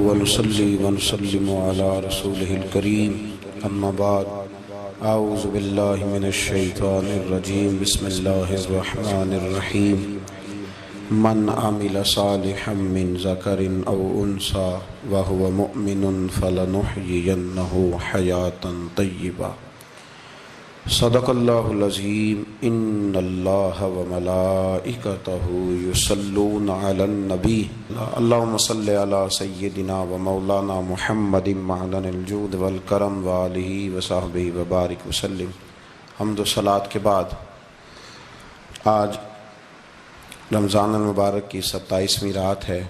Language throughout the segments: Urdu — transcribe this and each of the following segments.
ونصلي ونسلم على رسوله الكريم أما بعد أعوذ بالله من الشيطان الرجيم بسم الله الرحمن الرحيم من عمل صالحا من ذكر أو أنثى وهو مؤمن فلنحيينه حياة طيبة صدق الله العظيم إن الله وملائكته يصلون على النبي اللهم صل على سيدنا ومولانا محمد معدن الجود والكرم وآله وصحبه وبارك وسلم۔ حمد و صلاۃ کے بعد آج رمضان المبارک کی 27ویں رات ہے۔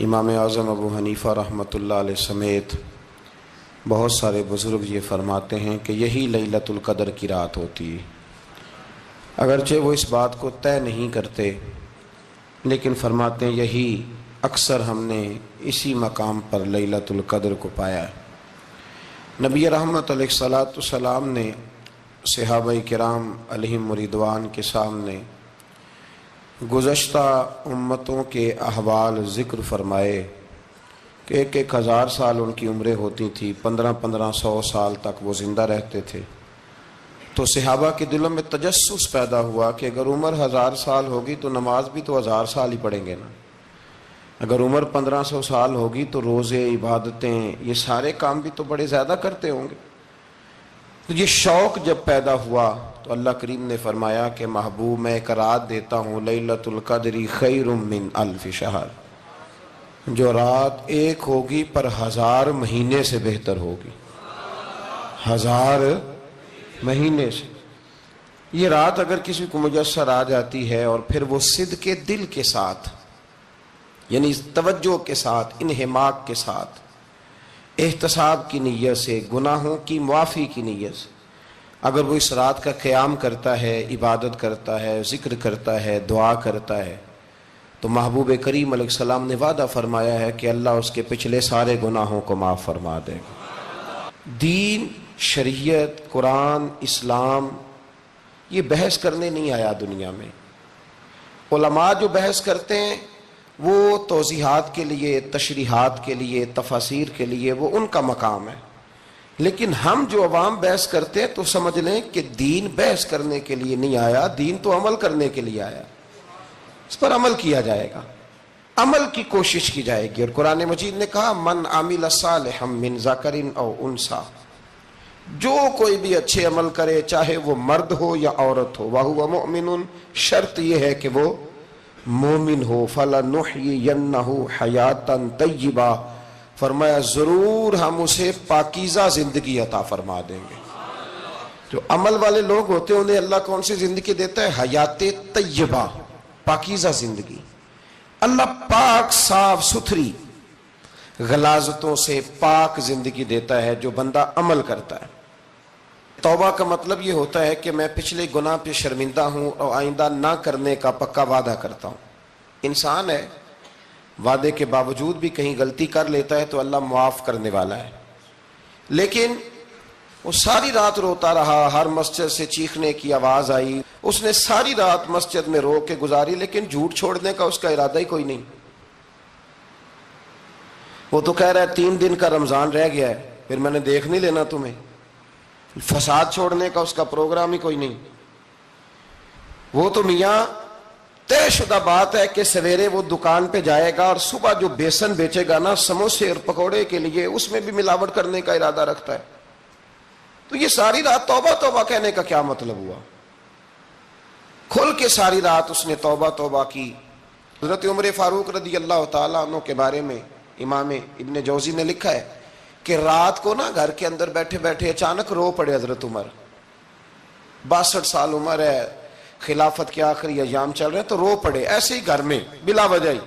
امام اعظم ابو حنیفہ رحمۃ اللہ علیہ سمیت بہت سارے بزرگ یہ فرماتے ہیں کہ یہی لیلۃ القدر کی رات ہوتی ہے، اگرچہ وہ اس بات کو طے نہیں کرتے، لیکن فرماتے ہیں یہی اکثر ہم نے اسی مقام پر لیلۃ القدر کو پایا ہے۔ نبی رحمت علیہ الصلاۃ والسلام نے صحابہ کرام علیہم رضوان کے سامنے گزشتہ امتوں کے احوال ذکر فرمائے کہ ایک ہزار سال ان کی عمریں ہوتی تھی، 1500 سال تک وہ زندہ رہتے تھے۔ تو صحابہ کے دلوں میں تجسس پیدا ہوا کہ اگر عمر 1000 سال ہوگی تو نماز بھی تو 1000 سال ہی پڑھیں گے نا، اگر عمر 1500 سال ہوگی تو روزے، عبادتیں، یہ سارے کام بھی تو بڑے زیادہ کرتے ہوں گے۔ تو یہ شوق جب پیدا ہوا تو اللہ کریم نے فرمایا کہ محبوب میں ایک رات دیتا ہوں، لیلۃ القدر خیر من الف شہر، جو رات ایک ہوگی پر 1000 مہینے سے بہتر ہوگی، 1000 مہینے سے۔ یہ رات اگر کسی کو میسر آ جاتی ہے اور پھر وہ صدق دل کے ساتھ، یعنی توجہ کے ساتھ، انہماک کے ساتھ، احتساب کی نیت سے، گناہوں کی معافی کی نیت سے اگر وہ اس رات کا قیام کرتا ہے، عبادت کرتا ہے، ذکر کرتا ہے، دعا کرتا ہے، تو محبوب کریم علیہ السلام نے وعدہ فرمایا ہے کہ اللہ اس کے پچھلے سارے گناہوں کو معاف فرما دے گا۔ دین، شریعت، قرآن، اسلام یہ بحث کرنے نہیں آیا دنیا میں۔ علماء جو بحث کرتے ہیں وہ توضیحات کے لیے، تشریحات کے لیے، تفاسیر کے لیے، وہ ان کا مقام ہے، لیکن ہم جو عوام بحث کرتے ہیں تو سمجھ لیں کہ دین بحث کرنے کے لیے نہیں آیا، دین تو عمل کرنے کے لیے آیا، اس پر عمل کیا جائے گا، عمل کی کوشش کی جائے گی۔ اور قرآن مجید نے کہا من عمل صالحا من ذکر او انثی، جو کوئی بھی اچھے عمل کرے چاہے وہ مرد ہو یا عورت ہو، وہو مؤمن، شرط یہ ہے کہ وہ مومن ہو، فلنحیینہ حیاتا طیبہ، فرمایا ضرور ہم اسے پاکیزہ زندگی عطا فرما دیں گے۔ جو عمل والے لوگ ہوتے ہیں انہیں اللہ کون سی زندگی دیتا ہے؟ حیات طیبہ، پاکیزہ زندگی۔ اللہ پاک، صاف ستھری، غلاظتوں سے پاک زندگی دیتا ہے جو بندہ عمل کرتا ہے۔ توبہ کا مطلب یہ ہوتا ہے کہ میں پچھلے گناہ پہ شرمندہ ہوں اور آئندہ نہ کرنے کا پکا وعدہ کرتا ہوں۔ انسان ہے، وعدے کے باوجود بھی کہیں غلطی کر لیتا ہے تو اللہ معاف کرنے والا ہے، لیکن وہ ساری رات روتا رہا، ہر مسجد سے چیخنے کی آواز آئی، اس نے ساری رات مسجد میں رو کے گزاری، لیکن جھوٹ چھوڑنے کا اس کا ارادہ ہی کوئی نہیں۔ وہ تو کہہ رہا ہے 3 دن کا رمضان رہ گیا ہے، پھر میں نے دیکھ نہیں لینا تمہیں۔ فساد چھوڑنے کا اس کا پروگرام ہی کوئی نہیں۔ وہ تو میاں طے شدہ بات ہے کہ سویرے وہ دکان پہ جائے گا اور صبح جو بیسن بیچے گا نا سموسے اور پکوڑے کے لیے، اس میں بھی ملاوٹ کرنے کا ارادہ رکھتا ہے۔ تو یہ ساری رات توبہ توبہ کہنے کا کیا مطلب ہوا؟ کھل کے ساری رات اس نے توبہ توبہ کی۔ حضرت عمر فاروق رضی اللہ تعالیٰ عنہ کے بارے میں امام ابن جوزی نے لکھا ہے کہ رات کو نا گھر کے اندر بیٹھے بیٹھے اچانک رو پڑے حضرت عمر، 62 سال عمر ہے، خلافت کے آخری ایام چل رہے ہیں، تو رو پڑے ایسے ہی گھر میں بلا وجہ ہی۔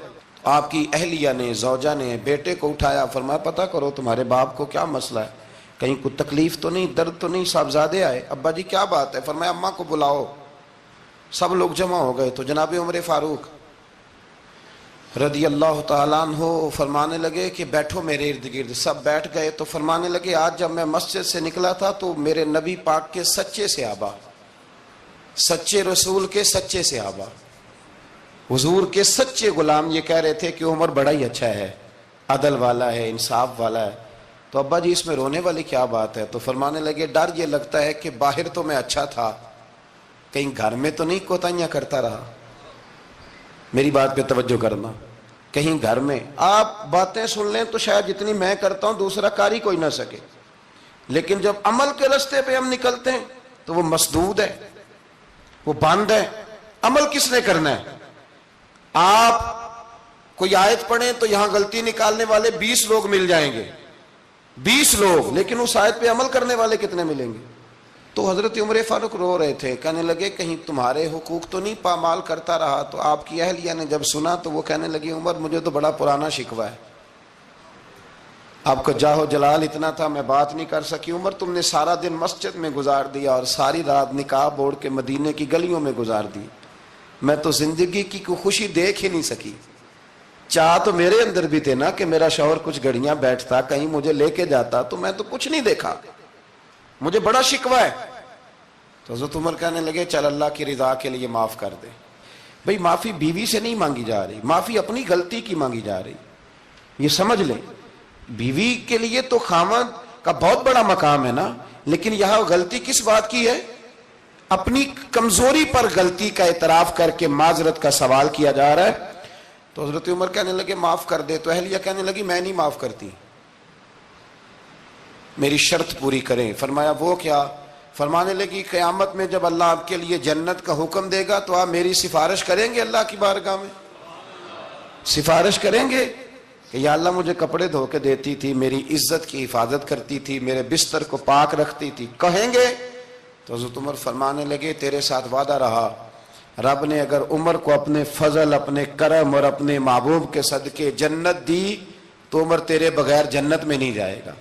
آپ کی اہلیہ نے، زوجہ نے بیٹے کو اٹھایا، فرمایا پتہ کرو تمہارے باپ کو کیا مسئلہ ہے، کہیں کوئی تکلیف تو نہیں، درد تو نہیں، صاحبزادے آئے؟ ابا جی کیا بات ہے؟ فرمایا اماں کو بلاؤ۔ سب لوگ جمع ہو گئے تو جناب عمر فاروق رضی اللہ تعالیٰ عنہ فرمانے لگے کہ بیٹھو میرے ارد گرد۔ سب بیٹھ گئے تو فرمانے لگے آج جب میں مسجد سے نکلا تھا تو میرے نبی پاک کے سچے صحابہ، سچے رسول کے سچے صحابہ، حضور کے سچے غلام یہ کہہ رہے تھے کہ عمر بڑا ہی اچھا ہے، عدل والا ہے، انصاف والا ہے، تو ابا جی اس میں رونے والی کیا بات ہے؟ تو فرمانے لگے ڈر یہ لگتا ہے کہ باہر تو میں اچھا تھا، کہیں گھر میں تو نہیں کوتاہیاں کرتا رہا۔ میری بات پہ توجہ کرنا، کہیں گھر میں آپ باتیں سن لیں تو شاید جتنی میں کرتا ہوں دوسرا کار ہی کوئی نہ سکے، لیکن جب عمل کے راستے پہ ہم نکلتے ہیں تو وہ مسدود ہے، وہ بند ہے۔ عمل کس نے کرنا ہے؟ آپ کوئی آیت پڑھیں تو یہاں غلطی نکالنے والے 20 لوگ مل جائیں گے، 20 لوگ، لیکن اس آیت پہ عمل کرنے والے کتنے ملیں گے؟ تو حضرت عمر فاروق رو رہے تھے، کہنے لگے کہیں تمہارے حقوق تو نہیں پامال کرتا رہا؟ تو آپ کی اہلیہ نے جب سنا تو وہ کہنے لگی عمر مجھے تو بڑا پرانا شکوہ ہے، آپ کا جاہ و جلال اتنا تھا میں بات نہیں کر سکی۔ عمر تم نے سارا دن مسجد میں گزار دیا اور ساری رات نقاب اوڑھ کے مدینے کی گلیوں میں گزار دی، میں تو زندگی کی کوئی خوشی دیکھ ہی نہیں سکی۔ چاہ تو میرے اندر بھی تھے نا کہ میرا شوہر کچھ گھڑیاں بیٹھتا، کہیں مجھے لے کے جاتا، تو میں تو کچھ نہیں دیکھا، مجھے بڑا شکوہ ہے۔ تو حضرت عمر کہنے لگے چل اللہ کی رضا کے لیے معاف کر دے۔ بھئی معافی بیوی سے نہیں مانگی جا رہی، معافی اپنی غلطی کی مانگی جا رہی، یہ سمجھ لیں۔ بیوی کے لیے تو خاوند کا بہت بڑا مقام ہے نا، لیکن یہاں غلطی کس بات کی ہے؟ اپنی کمزوری پر غلطی کا اعتراف کر کے معذرت کا سوال کیا جا رہا ہے۔ تو حضرت عمر کہنے لگے معاف کر دے، تو اہلیہ کہنے لگی میں نہیں معاف کرتی، میری شرط پوری کریں۔ فرمایا وہ کیا؟ فرمانے لگی قیامت میں جب اللہ آپ کے لیے جنت کا حکم دے گا تو آپ میری سفارش کریں گے اللہ کی بارگاہ میں؟ سفارش کریں گے کہ یا اللہ مجھے کپڑے دھو کے دیتی تھی، میری عزت کی حفاظت کرتی تھی، میرے بستر کو پاک رکھتی تھی، کہیں گے؟ تو حضرت عمر فرمانے لگے تیرے ساتھ وعدہ رہا، رب نے اگر عمر کو اپنے فضل، اپنے کرم اور اپنے محبوب کے صدقے جنت دی تو عمر تیرے بغیر جنت میں نہیں جائے گا۔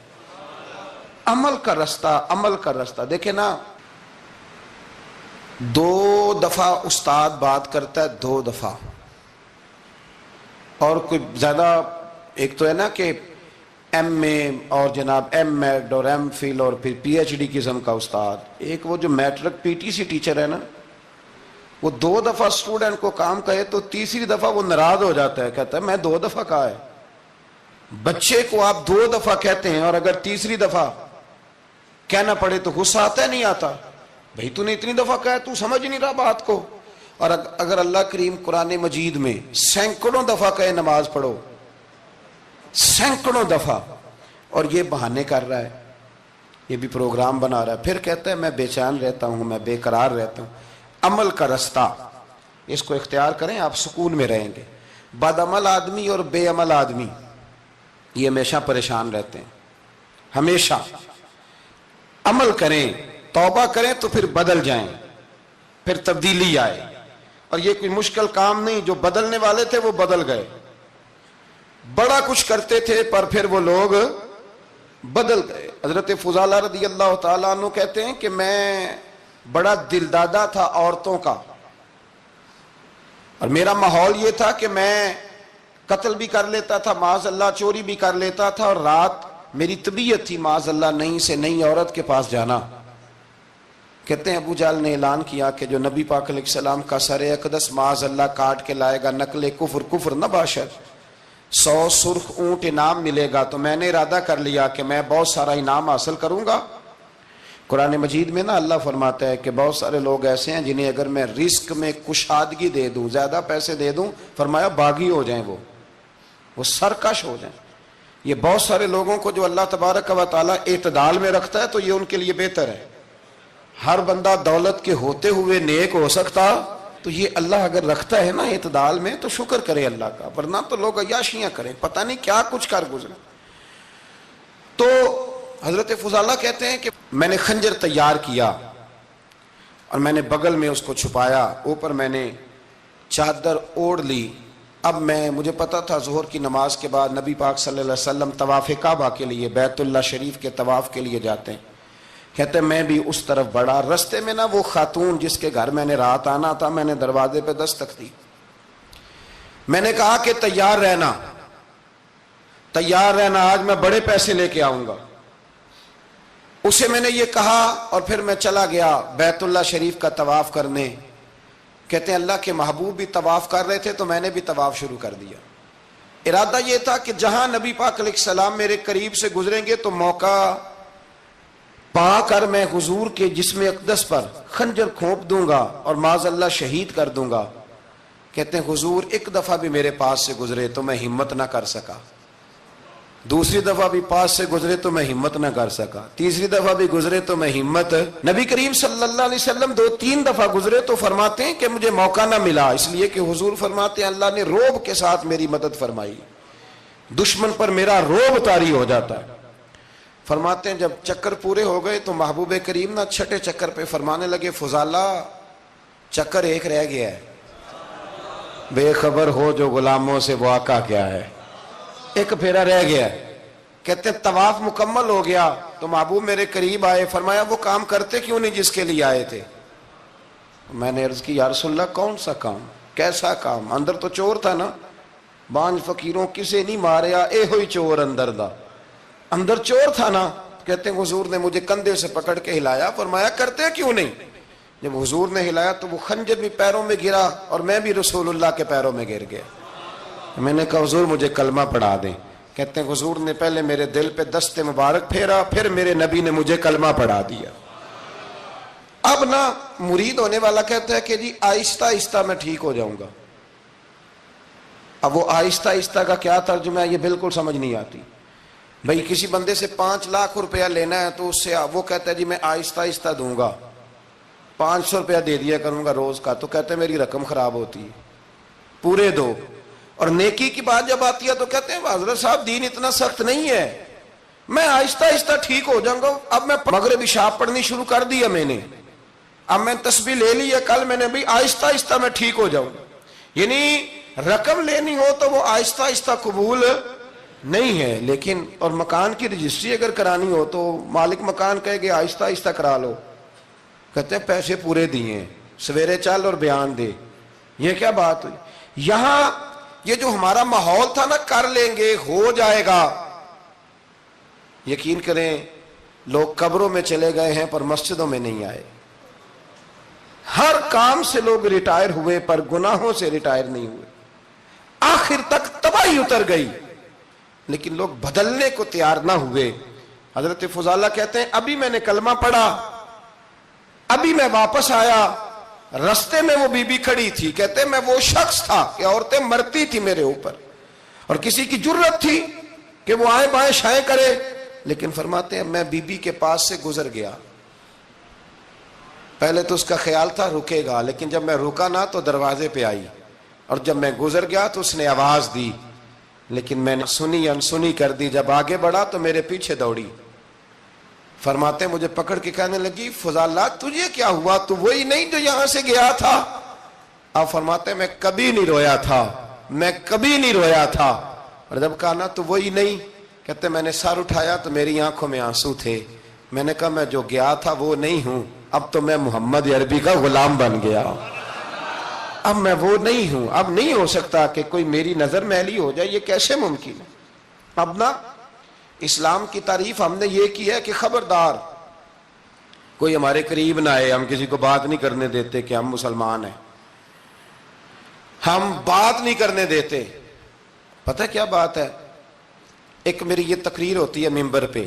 عمل کا رستہ، عمل کا رستہ دیکھیں نا، 2 دفعہ استاد بات کرتا ہے، 2 دفعہ، اور کوئی زیادہ، ایک تو ہے نا کہ ایم اے اور جناب ایم ایڈ اور ایم فل اور پھر پی ایچ ڈی قسم کا استاد، ایک وہ جو matric P T C teacher ہے نا، وہ 2 دفعہ اسٹوڈنٹ کو کام کہے تو تیسری دفعہ وہ ناراض ہو جاتا ہے، کہتا ہے میں 2 دفعہ کہا ہے۔ بچے کو آپ 2 دفعہ کہتے ہیں اور اگر تیسری دفعہ کہنا پڑے تو غصہ آتا ہے نہیں آتا؟ بھئی تو نے اتنی دفعہ کہا تو سمجھ نہیں رہا بات کو۔ اور اگر اللہ کریم قرآن مجید میں سینکڑوں دفعہ کہے نماز پڑھو، سینکڑوں دفعہ، اور یہ بہانے کر رہا ہے، یہ بھی پروگرام بنا رہا ہے، پھر کہتا ہے میں بے چین رہتا ہوں، میں بے قرار رہتا ہوں۔ عمل کا رستہ اس کو اختیار کریں، آپ سکون میں رہیں گے۔ بد عمل آدمی اور بے عمل آدمی یہ ہمیشہ پریشان رہتے ہیں، ہمیشہ۔ عمل کریں، توبہ کریں تو پھر بدل جائیں، پھر تبدیلی آئے، اور یہ کوئی مشکل کام نہیں، جو بدلنے والے تھے وہ بدل گئے، بڑا کچھ کرتے تھے پر پھر وہ لوگ بدل گئے۔ حضرت فضالہ رضی اللہ تعالیٰ عنہ کہتے ہیں کہ میں بڑا دلدادہ تھا عورتوں کا، اور میرا ماحول یہ تھا کہ میں قتل بھی کر لیتا تھا، معاذ اللہ چوری بھی کر لیتا تھا، اور رات میری طبیعت تھی معاذ اللہ نئی سے نئی عورت کے پاس جانا۔ کہتے ہیں ابو جہل نے اعلان کیا کہ جو نبی پاک علیہ السلام کا سر اقدس معاذ اللہ کاٹ کے لائے گا نقل کفر، کفر نہ باشد، 100 سرخ اونٹ انعام ملے گا۔ تو میں نے ارادہ کر لیا کہ میں بہت سارا انعام حاصل کروں گا۔ قرآن مجید میں نا اللہ فرماتا ہے کہ بہت سارے لوگ ایسے ہیں جنہیں اگر میں رزق میں کشادگی دے دوں، زیادہ پیسے دے دوں، فرمایا باغی ہو جائیں، وہ سرکش ہو جائیں۔ یہ بہت سارے لوگوں کو جو اللہ تبارک و تعالیٰ اعتدال میں رکھتا ہے تو یہ ان کے لیے بہتر ہے۔ ہر بندہ دولت کے ہوتے ہوئے نیک ہو سکتا، تو یہ اللہ اگر رکھتا ہے نا اعتدال میں تو شکر کرے اللہ کا، ورنہ تو لوگ عیاشیاں کریں، پتہ نہیں کیا کچھ کر گزرے۔ تو حضرت فضالہ کہتے ہیں کہ میں نے خنجر تیار کیا اور میں نے بغل میں اس کو چھپایا، اوپر میں نے چادر اوڑھ لی۔ اب مجھے پتا تھا ظہر کی نماز کے بعد نبی پاک صلی اللہ علیہ وسلم طواف کعبہ کے لیے، بیت اللہ شریف کے طواف کے لیے جاتے ہیں۔ کہتے ہیں میں بھی اس طرف بڑھا، رستے میں نا وہ خاتون جس کے گھر میں نے رات آنا تھا، میں نے دروازے پہ دستک دی، میں نے کہا کہ تیار رہنا، تیار رہنا، آج میں بڑے پیسے لے کے آؤں گا۔ اسے میں نے یہ کہا اور پھر میں چلا گیا بیت اللہ شریف کا طواف کرنے۔ کہتے ہیں اللہ کے محبوب بھی طواف کر رہے تھے تو میں نے بھی طواف شروع کر دیا۔ ارادہ یہ تھا کہ جہاں نبی پاک علیہ السلام میرے قریب سے گزریں گے تو موقع پا کر میں حضور کے جسم اقدس پر خنجر کھونپ دوں گا اور معاذ اللہ شہید کر دوں گا. کہتے ہیں حضور ایک دفعہ بھی میرے پاس سے گزرے تو میں ہمت نہ کر سکا, دوسری دفعہ بھی پاس سے گزرے تو میں ہمت نہ کر سکا, تیسری دفعہ بھی گزرے تو میں ہمت. نبی کریم صلی اللہ علیہ وسلم 2-3 دفعہ گزرے تو فرماتے ہیں کہ مجھے موقع نہ ملا, اس لیے کہ حضور فرماتے ہیں اللہ نے روب کے ساتھ میری مدد فرمائی, دشمن پر میرا روب طاری ہو جاتا ہے. فرماتے ہیں جب چکر پورے ہو گئے تو محبوب کریم نہ چھٹے چکر پہ فرمانے لگے فضالہ چکر ایک رہ گیا ہے, بے خبر ہو جو غلاموں سے وہ آقا کیا ہے, ایک پھیرا رہ گیا. کہتے ہیں طواف مکمل ہو گیا تو محبوب میرے قریب آئے, فرمایا وہ کام کرتے کیوں نہیں جس کے لیے آئے تھے. میں نے عرض کی یا رسول اللہ کون سا کام, کیسا کام؟ اندر تو چور تھا نا, بانج فقیروں کسے نہیں ماریا اے ہوئی چور اندر دا, اندر چور تھا نا. کہتے ہیں حضور نے مجھے کندھے سے پکڑ کے ہلایا, فرمایا کرتے کیوں نہیں. جب حضور نے ہلایا تو وہ خنجر بھی پیروں میں گرا اور میں بھی رسول اللہ کے پیروں میں گر گیا. میں نے کہا حضور مجھے کلمہ پڑھا دیں. کہتے ہیں حضور نے پہلے میرے دل پہ دست مبارک پھیرا, پھر میرے نبی نے مجھے کلمہ پڑھا دیا. اب نہ مرید ہونے والا کہتا ہے کہ جی آہستہ آہستہ میں ٹھیک ہو جاؤں گا. اب وہ آہستہ آہستہ کا کیا ترجمہ ہے یہ بالکل سمجھ نہیں آتی. بھئی کسی بندے سے 5 لاکھ روپیہ لینا ہے تو اس سے وہ کہتا ہے جی میں آہستہ آہستہ دوں گا, 500 روپیہ دے دیا کروں گا روز کا, تو کہتے ہیں میری رقم خراب ہوتی ہے, پورے دو. اور نیکی کی بات جب آتی ہے تو کہتے ہیں حضرت صاحب دین اتنا سخت نہیں ہے, میں آہستہ آہستہ ٹھیک ہو جاؤں گا. اب میں مغرب عشاء پڑھنی شروع کر دیا میں نے, اب میں تسبیح لے لی ہے کل میں نے, بھی آہستہ آہستہ میں ٹھیک ہو جاؤں. یعنی رقم لینی ہو تو وہ آہستہ آہستہ قبول نہیں ہے, لیکن اور مکان کی رجسٹری اگر کرانی ہو تو مالک مکان کہے کہ آہستہ آہستہ کرا لو. کہتے ہیں پیسے پورے دیے, سویرے چل اور بیان دے, یہ کیا بات ہوئی. یہاں یہ جو ہمارا ماحول تھا نا کر لیں گے ہو جائے گا, یقین کریں لوگ قبروں میں چلے گئے ہیں پر مسجدوں میں نہیں آئے. ہر کام سے لوگ ریٹائر ہوئے پر گناہوں سے ریٹائر نہیں ہوئے. آخر تک تباہی اتر گئی لیکن لوگ بدلنے کو تیار نہ ہوئے. حضرت فضالہ کہتے ہیں ابھی میں نے کلمہ پڑھا, ابھی میں واپس آیا, رستے میں وہ بی بی کھڑی تھی. کہتے ہیں میں وہ شخص تھا کہ عورتیں مرتی تھی میرے اوپر اور کسی کی جرت تھی کہ وہ آئیں بائیں شائیں کرے, لیکن فرماتے ہیں میں بی بی کے پاس سے گزر گیا. پہلے تو اس کا خیال تھا رکے گا, لیکن جب میں رکا نہ تو دروازے پہ آئی, اور جب میں گزر گیا تو اس نے آواز دی, لیکن میں نے سنی انسنی کر دی. جب آگے بڑھا تو میرے پیچھے دوڑی. فرماتے ہیں مجھے پکڑ کے کہنے لگی فضالہ تجھے کیا ہوا, تو وہی نہیں جو یہاں سے گیا تھا. آپ فرماتے ہیں میں کبھی نہیں رویا تھا, میں کبھی نہیں رویا تھا. اور جب کہا نا تو وہی نہیں, کہتے میں نے سر اٹھایا تو میری آنکھوں میں آنسو تھے. میں نے کہا میں جو گیا تھا وہ نہیں ہوں, اب تو میں محمد عربی کا غلام بن گیا, اب میں وہ نہیں ہوں. اب نہیں ہو سکتا کہ کوئی میری نظر میلی ہو جائے, یہ کیسے ممکن ہے. اب نا اسلام کی تعریف ہم نے یہ کی ہے کہ خبردار کوئی ہمارے قریب نہ آئے, ہم کسی کو بات نہیں کرنے دیتے کہ ہم مسلمان ہیں, ہم بات نہیں کرنے دیتے. پتہ کیا بات ہے, ایک میری یہ تقریر ہوتی ہے ممبر پہ,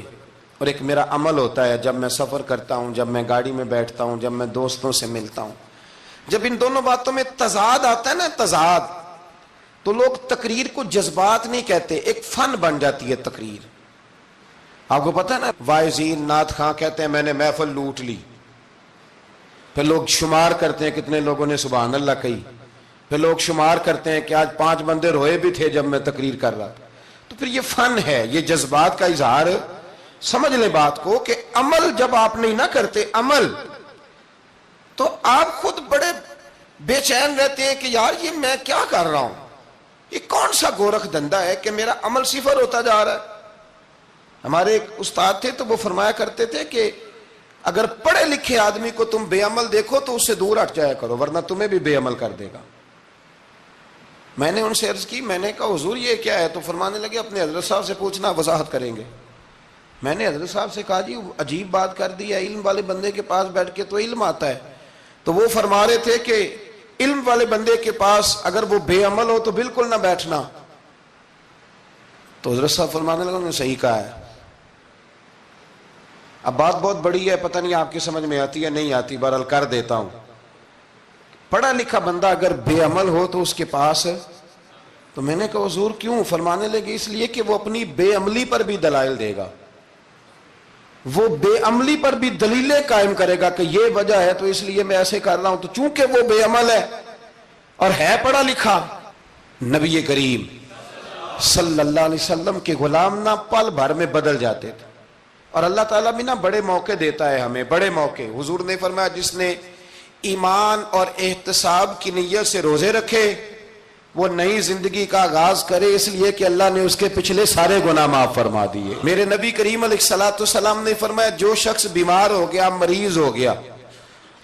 اور ایک میرا عمل ہوتا ہے جب میں سفر کرتا ہوں, جب میں گاڑی میں بیٹھتا ہوں, جب میں دوستوں سے ملتا ہوں. جب ان دونوں باتوں میں تضاد آتا ہے نا, تضاد, تو لوگ تقریر کو جذبات نہیں کہتے, ایک فن بن جاتی ہے تقریر. آپ کو پتہ ہے نا وائزین نعت خواں کہتے ہیں میں نے محفل لوٹ لی, پھر لوگ شمار کرتے ہیں کتنے لوگوں نے سبحان اللہ کہی, پھر لوگ شمار کرتے ہیں کہ آج 5 بندے روئے بھی تھے جب میں تقریر کر رہا تھا. تو پھر یہ فن ہے, یہ جذبات کا اظہار. سمجھ لیں بات کو کہ عمل جب آپ نہیں نہ کرتے عمل, تو آپ خود بڑے بے چین رہتے ہیں کہ یار یہ میں کیا کر رہا ہوں, یہ کون سا گورکھ دھندا ہے کہ میرا عمل صفر ہوتا جا رہا ہے. ہمارے ایک استاد تھے تو وہ فرمایا کرتے تھے کہ اگر پڑھے لکھے آدمی کو تم بے عمل دیکھو تو اس سے دور ہٹ جایا کرو ورنہ تمہیں بھی بے عمل کر دے گا. میں نے ان سے عرض کی, میں نے کہا حضور یہ کیا ہے, تو فرمانے لگے اپنے حضرت صاحب سے پوچھنا وضاحت کریں گے. میں نے حضرت صاحب سے کہا جی عجیب بات کر دی ہے, علم والے بندے کے پاس بیٹھ کے تو علم آتا ہے. تو وہ فرما رہے تھے کہ علم والے بندے کے پاس اگر وہ بے عمل ہو تو بالکل نہ بیٹھنا, تو حضرت صاحب فرمانے لگا انہوں نے صحیح کہا ہے. اب بات بہت بڑی ہے، پتہ نہیں آپ کی سمجھ میں آتی ہے نہیں آتی، بہرحال کر دیتا ہوں. پڑھا لکھا بندہ اگر بے عمل ہو تو اس کے پاس، تو میں نے کہا حضور کیوں؟ فرمانے لگے اس لیے کہ وہ اپنی بے عملی پر بھی دلائل دے گا، وہ بے عملی پر بھی دلیلیں قائم کرے گا کہ یہ وجہ ہے تو اس لیے میں ایسے کر رہا ہوں. تو چونکہ وہ بے عمل ہے اور ہے پڑھا لکھا، نبی کریم صلی اللہ علیہ وسلم کے غلام نہ پل بھر میں بدل جاتے تھے. اور اللہ تعالیٰ بھی نا بڑے موقع دیتا ہے ہمیں، بڑے موقع. حضور نے فرمایا جس نے ایمان اور احتساب کی نیت سے روزے رکھے وہ نئی زندگی کا آغاز کرے، اس لیے کہ اللہ نے اس کے پچھلے سارے گناہ معاف فرما دیے. میرے نبی کریم علیہ الصلوۃ والسلام نے فرمایا جو شخص بیمار ہو گیا، مریض ہو گیا،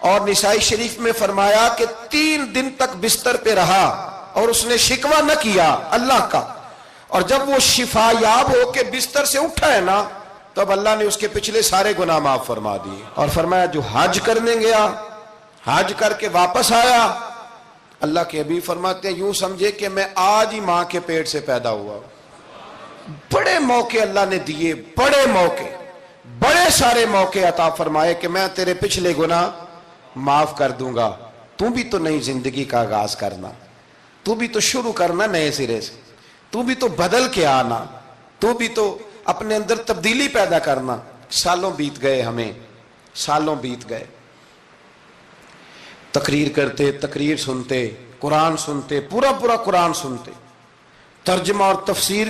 اور نسائی شریف میں فرمایا کہ 3 دن تک بستر پہ رہا اور اس نے شکوہ نہ کیا اللہ کا، اور جب وہ شفا یاب ہو کے بستر سے اٹھا ہے نا، تب اللہ نے اس کے پچھلے سارے گناہ معاف فرما دیے. اور فرمایا جو حج کرنے گیا، حج کر کے واپس آیا، اللہ کے حبیب فرماتے ہیں یوں سمجھے کہ میں آج ہی ماں کے پیٹ سے پیدا ہوا. بڑے موقع اللہ نے دیے، بڑے موقع، بڑے سارے موقع عطا فرمائے کہ میں تیرے پچھلے گناہ معاف کر دوں گا. تو بھی تو نئی زندگی کا آغاز کرنا، تو بھی تو شروع کرنا نئے سرے سے، تو بھی تو بدل کے آنا، تو بھی تو اپنے اندر تبدیلی پیدا کرنا. سالوں بیت گئے، ہمیں سالوں بیت گئے، تقریر کرتے، تقریر سنتے، قرآن سنتے، پورا پورا قرآن سنتے، ترجمہ اور تفسیر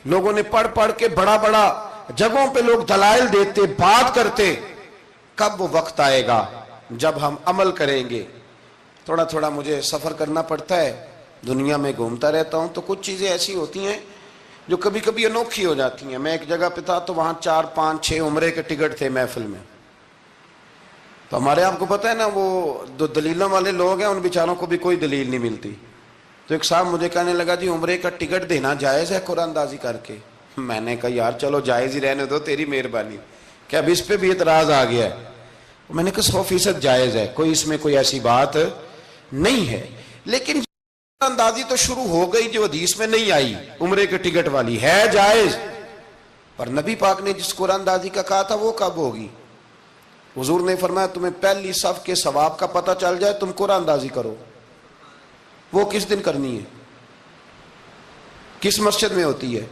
لوگوں نے پڑھ پڑھ کے بڑا بڑا جگہوں پہ لوگ دلائل دیتے، بات کرتے. کب وہ وقت آئے گا جب ہم عمل کریں گے؟ تھوڑا تھوڑا مجھے سفر کرنا پڑتا ہے، دنیا میں گھومتا رہتا ہوں، تو کچھ چیزیں ایسی ہوتی ہیں جو کبھی کبھی انوکھی ہو جاتی ہیں. میں ایک جگہ پہ تھا تو وہاں 4 5 6 عمرے کے ٹکٹ تھے محفل میں. تو ہمارے آپ کو پتہ ہے نا وہ جو دلیلوں والے لوگ ہیں ان بیچاروں کو بھی کوئی دلیل نہیں ملتی. تو ایک صاحب مجھے کہنے لگا جی عمرے کا ٹکٹ دینا جائز ہے قرآن اندازی کر کے؟ میں نے کہا یار چلو جائز ہی رہنے دو، تیری مہربانی، کہ اب اس پہ بھی اعتراض آ گیا ہے. میں نے کہا 100% جائز ہے، کوئی اس میں کوئی ایسی بات نہیں ہے. لیکن اندازی تو شروع ہو گئی جو حدیث میں نہیں آئی، عمرے کے ٹکٹ والی ہے جائز، پر نبی پاک نے جس قرآن اندازی کا کہا تھا وہ کب ہوگی؟ حضور نے فرمایا تمہیں پہلی صف کے ثواب کا پتہ چل جائے تم قرآن اندازی کرو. وہ کس دن کرنی ہے؟ کس مسجد میں ہوتی ہے؟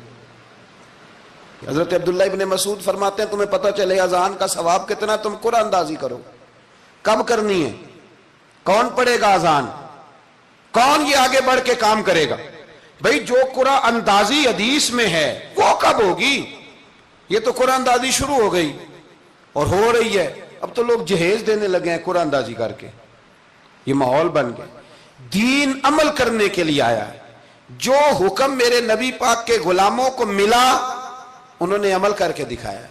حضرت عبداللہ ابن مسعود فرماتے ہیں تمہیں پتہ چلے اذان کا ثواب کتنا، تم قرآن اندازی کرو. کب کرنی ہے؟ کون پڑھے گا اذان؟ کون یہ آگے بڑھ کے کام کرے گا؟ بھئی جو قرآن اندازی حدیث میں ہے وہ کب ہوگی؟ یہ تو قرآن اندازی شروع ہو گئی اور ہو رہی ہے. اب تو لوگ جہیز دینے لگے ہیں قرآن اندازی کر کے، یہ ماحول بن گیا. دین عمل کرنے کے لیے آیا ہے. جو حکم میرے نبی پاک کے غلاموں کو ملا انہوں نے عمل کر کے دکھایا،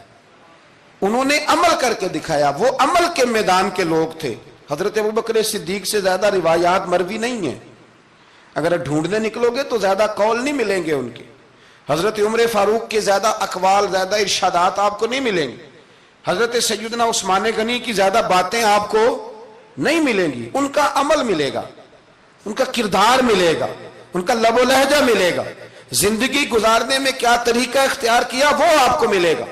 انہوں نے عمل کر کے دکھایا. وہ عمل کے میدان کے لوگ تھے. حضرت ابوبکر صدیق سے زیادہ روایات مروی نہیں ہیں، اگر ڈھونڈنے نکلو گے تو زیادہ قول نہیں ملیں گے ان کے. حضرت عمر فاروق کے زیادہ اقوال، زیادہ ارشادات آپ کو نہیں ملیں گے. حضرت سیدنا عثمان غنی کی زیادہ باتیں آپ کو نہیں ملیں گی. ان کا عمل ملے گا، ان کا کردار ملے گا، ان کا لب و لہجہ ملے گا، زندگی گزارنے میں کیا طریقہ اختیار کیا وہ آپ کو ملے گا.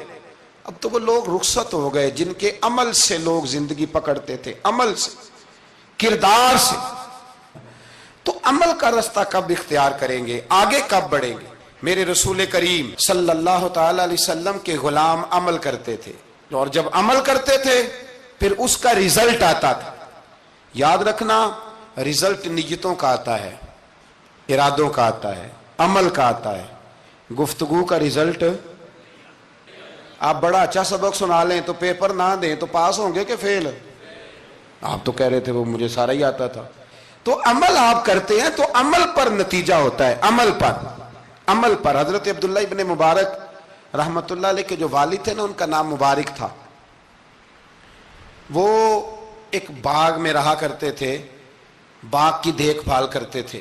اب تو وہ لوگ رخصت ہو گئے جن کے عمل سے لوگ زندگی پکڑتے تھے، عمل سے، کردار سے. تو عمل کا رستہ کب اختیار کریں گے؟ آگے کب بڑھیں گے؟ میرے رسول کریم صلی اللہ تعالی علیہ وسلم کے غلام عمل کرتے تھے، اور جب عمل کرتے تھے پھر اس کا رزلٹ آتا تھا. یاد رکھنا رزلٹ نیتوں کا آتا ہے، ارادوں کا آتا ہے، عمل کا آتا ہے. گفتگو کا رزلٹ، آپ بڑا اچھا سبق سنا لیں تو پیپر نہ دیں تو پاس ہوں گے کہ فیل؟ آپ تو کہہ رہے تھے وہ مجھے سارا ہی آتا تھا. تو عمل آپ کرتے ہیں تو عمل پر نتیجہ ہوتا ہے، عمل پر، عمل پر. حضرت عبداللہ ابن مبارک رحمت اللہ علیہ کے جو والد تھے نا ان کا نام مبارک تھا. وہ ایک باغ میں رہا کرتے تھے، باغ کی دیکھ بھال کرتے تھے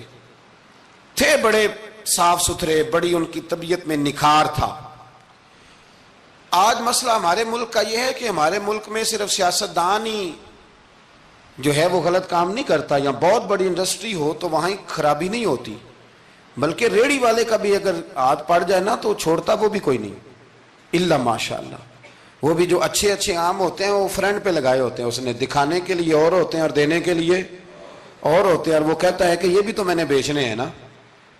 بڑے صاف ستھرے، بڑی ان کی طبیعت میں نکھار تھا. آج مسئلہ ہمارے ملک کا یہ ہے کہ ہمارے ملک میں صرف سیاستدان ہی جو ہے وہ غلط کام نہیں کرتا. یا بہت بڑی انڈسٹری ہو تو وہاں خرابی نہیں ہوتی، بلکہ ریڑھی والے کا بھی اگر ہاتھ پڑ جائے نا تو چھوڑتا وہ بھی کوئی نہیں الا ماشاءاللہ. وہ بھی جو اچھے اچھے آم ہوتے ہیں وہ فرنٹ پہ لگائے ہوتے ہیں اس نے, دکھانے کے لیے اور ہوتے ہیں اور دینے کے لیے اور ہوتے ہیں, اور وہ کہتا ہے کہ یہ بھی تو میں نے بیچنے ہیں نا.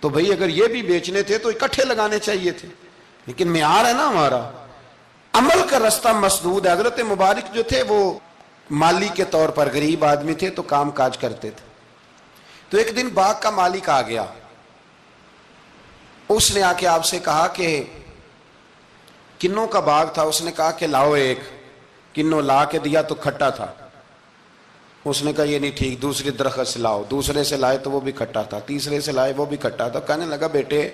تو بھئی اگر یہ بھی بیچنے تھے تو اکٹھے لگانے چاہیے تھے, لیکن معیار ہے نا ہمارا, عمل کا رستہ مسدود ہے. حضرت مبارک جو تھے وہ مالی کے طور پر غریب آدمی تھے تو کام کاج کرتے تھے. تو ایک دن باغ کا مالک آ گیا, اس نے آ کے آپ سے کہا کہ کنوں کا باغ تھا, اس نے کہا کہ لاؤ ایک. کنوں لا کے دیا تو کھٹا تھا. اس نے کہا یہ نہیں ٹھیک, دوسری درخت سے لاؤ. دوسرے سے لائے تو وہ بھی کھٹا تھا, تیسرے سے لائے وہ بھی کھٹا تھا. کہنے لگا بیٹے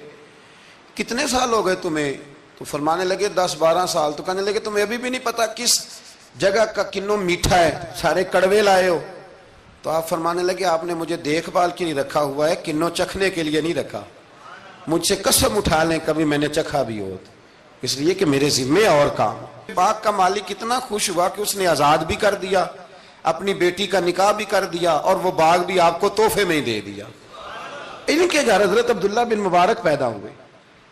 کتنے سال ہو گئے تمہیں؟ تو فرمانے لگے 10-12 سال. تو کہنے لگے تمہیں ابھی بھی نہیں پتا کس جگہ کا کنوں میٹھا ہے, سارے کڑوے لائے ہو. تو آپ فرمانے لگے آپ نے مجھے دیکھ بھال کے نہیں رکھا ہوا ہے, کنوں چکھنے کے لیے نہیں رکھا. مجھ سے قسم اٹھا لیں کبھی میں نے چکھا بھی ہو, اس لیے کہ میرے ذمے اور کام. باغ کا مالک اتنا خوش ہوا کہ اس نے آزاد بھی کر دیا, اپنی بیٹی کا نکاح بھی کر دیا, اور وہ باغ بھی آپ کو تحفے میں ہی دے دیا. ان کے گھر حضرت عبداللہ بن مبارک پیدا ہوئے.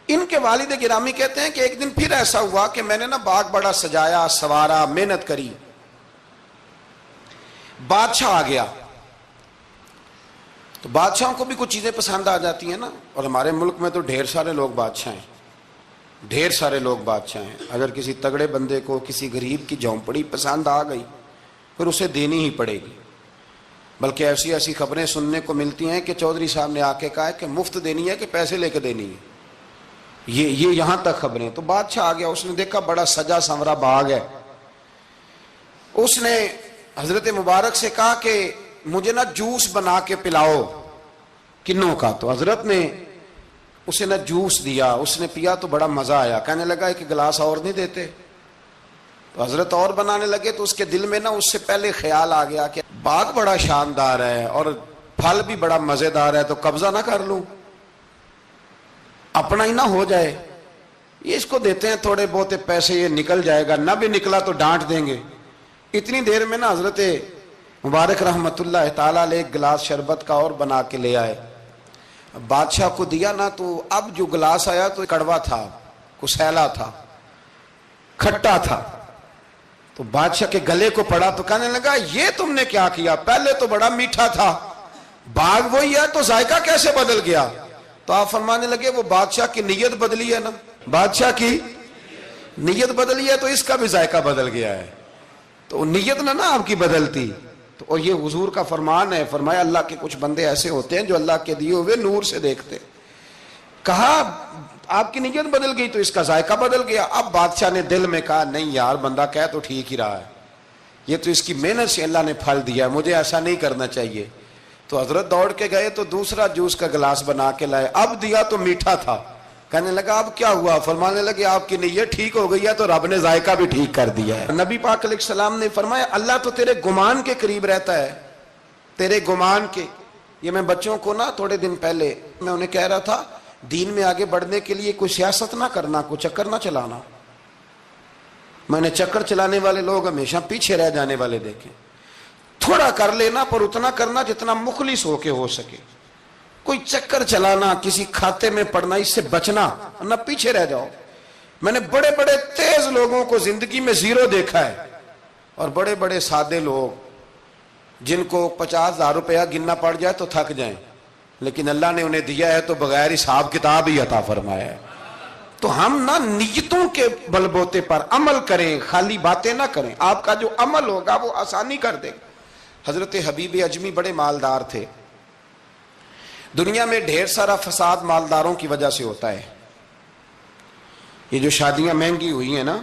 ان کے والد گرامی کہتے ہیں کہ ایک دن پھر ایسا ہوا کہ میں نے نا باغ بڑا سجایا, سوارا, محنت کری. بادشاہ آ گیا. تو بادشاہوں کو بھی کچھ چیزیں پسند آ جاتی ہیں نا, اور ہمارے ملک میں تو ڈھیر سارے لوگ بادشاہ ہیں, ڈھیر سارے لوگ بادشاہ ہیں. اگر کسی تگڑے بندے کو کسی غریب کی جھونپڑی پسند آ گئی پھر اسے دینی ہی پڑے گی. بلکہ ایسی ایسی خبریں سننے کو ملتی ہیں کہ چودھری صاحب نے آ کے کہا ہے کہ مفت دینی ہے کہ پیسے لے کے دینی ہے. یہ یہاں تک خبریں. تو بادشاہ آ گیا, اس نے دیکھا بڑا سجا سنورا باغ ہے. اس نے حضرت مبارک سے کہا کہ مجھے نا جوس بنا کے پلاؤ کنوں کا. تو حضرت نے اسے نا جوس دیا, اس نے پیا تو بڑا مزہ آیا. کہنے لگا ایک گلاس اور نہیں دیتے؟ تو حضرت اور بنانے لگے. تو اس کے دل میں نا اس سے پہلے خیال آ گیا کہ باغ بڑا شاندار ہے اور پھل بھی بڑا مزیدار ہے, تو قبضہ نہ کر لوں, اپنا ہی نہ ہو جائے. یہ اس کو دیتے ہیں تھوڑے بہت پیسے, یہ نکل جائے گا, نہ بھی نکلا تو ڈانٹ دیں گے. اتنی دیر میں نا حضرت مبارک رحمت اللہ تعالی علیہ ایک گلاس شربت کا اور بنا کے لے آئے. بادشاہ کو دیا نا, تو اب جو گلاس آیا تو کڑوا تھا, کسیلا تھا, کھٹا تھا. تو بادشاہ کے گلے کو پڑا تو کہنے لگا یہ تم نے کیا کیا؟ پہلے تو بڑا میٹھا تھا, باغ وہی ہے تو ذائقہ کیسے بدل گیا؟ تو آپ فرمانے لگے وہ بادشاہ کی نیت بدلی ہے نا, بادشاہ کی نیت بدلی ہے تو اس کا بھی ذائقہ بدل گیا ہے. تو نیت نہ آپ کی بدلتی. تو اور یہ حضور کا فرمان ہے, فرمایا اللہ کے کچھ بندے ایسے ہوتے ہیں جو اللہ کے دیے ہوئے نور سے دیکھتے. کہا آپ کی نیت بدل گئی تو اس کا ذائقہ بدل گیا. اب بادشاہ نے دل میں کہا نہیں یار بندہ کہہ تو ٹھیک ہی رہا ہے, یہ تو اس کی محنت سے اللہ نے پھل دیا, مجھے ایسا نہیں کرنا چاہیے. تو حضرت دوڑ کے گئے تو دوسرا جوس کا گلاس بنا کے لائے. اب دیا تو میٹھا تھا. کہنے لگا اب کیا ہوا؟ فرمانے لگے آپ کی نیت ٹھیک ہو گئی ہے تو رب نے ذائقہ بھی ٹھیک کر دیا ہے. نبی پاک علیہ السلام نے فرمایا اللہ تو تیرے گمان کے قریب رہتا ہے, تیرے گمان کے. یہ میں بچوں کو نا تھوڑے دن پہلے میں انہیں کہہ رہا تھا دین میں آگے بڑھنے کے لیے کوئی سیاست نہ کرنا, کوئی چکر نہ چلانا. میں نے چکر چلانے والے لوگ ہمیشہ پیچھے رہ جانے والے دیکھے. تھوڑا کر لینا پر اتنا کرنا جتنا مخلص ہو کے ہو سکے. کوئی چکر چلانا, کسی کھاتے میں پڑنا, اس سے بچنا, نہ پیچھے رہ جاؤ. میں نے بڑے بڑے تیز لوگوں کو زندگی میں زیرو دیکھا ہے, اور بڑے بڑے سادے لوگ جن کو 50,000 روپیہ گننا پڑ جائے تو تھک جائیں, لیکن اللہ نے انہیں دیا ہے تو بغیر حساب کتاب ہی عطا فرمایا ہے. تو ہم نہ نیتوں کے بل بوتے پر عمل کریں, خالی باتیں نہ کریں. آپ کا جو عمل ہوگا وہ آسانی کر دے گا. حضرت حبیب اجمی بڑے مالدار تھے. دنیا میں ڈھیر سارا فساد مالداروں کی وجہ سے ہوتا ہے. یہ جو شادیاں مہنگی ہوئی ہیں نا,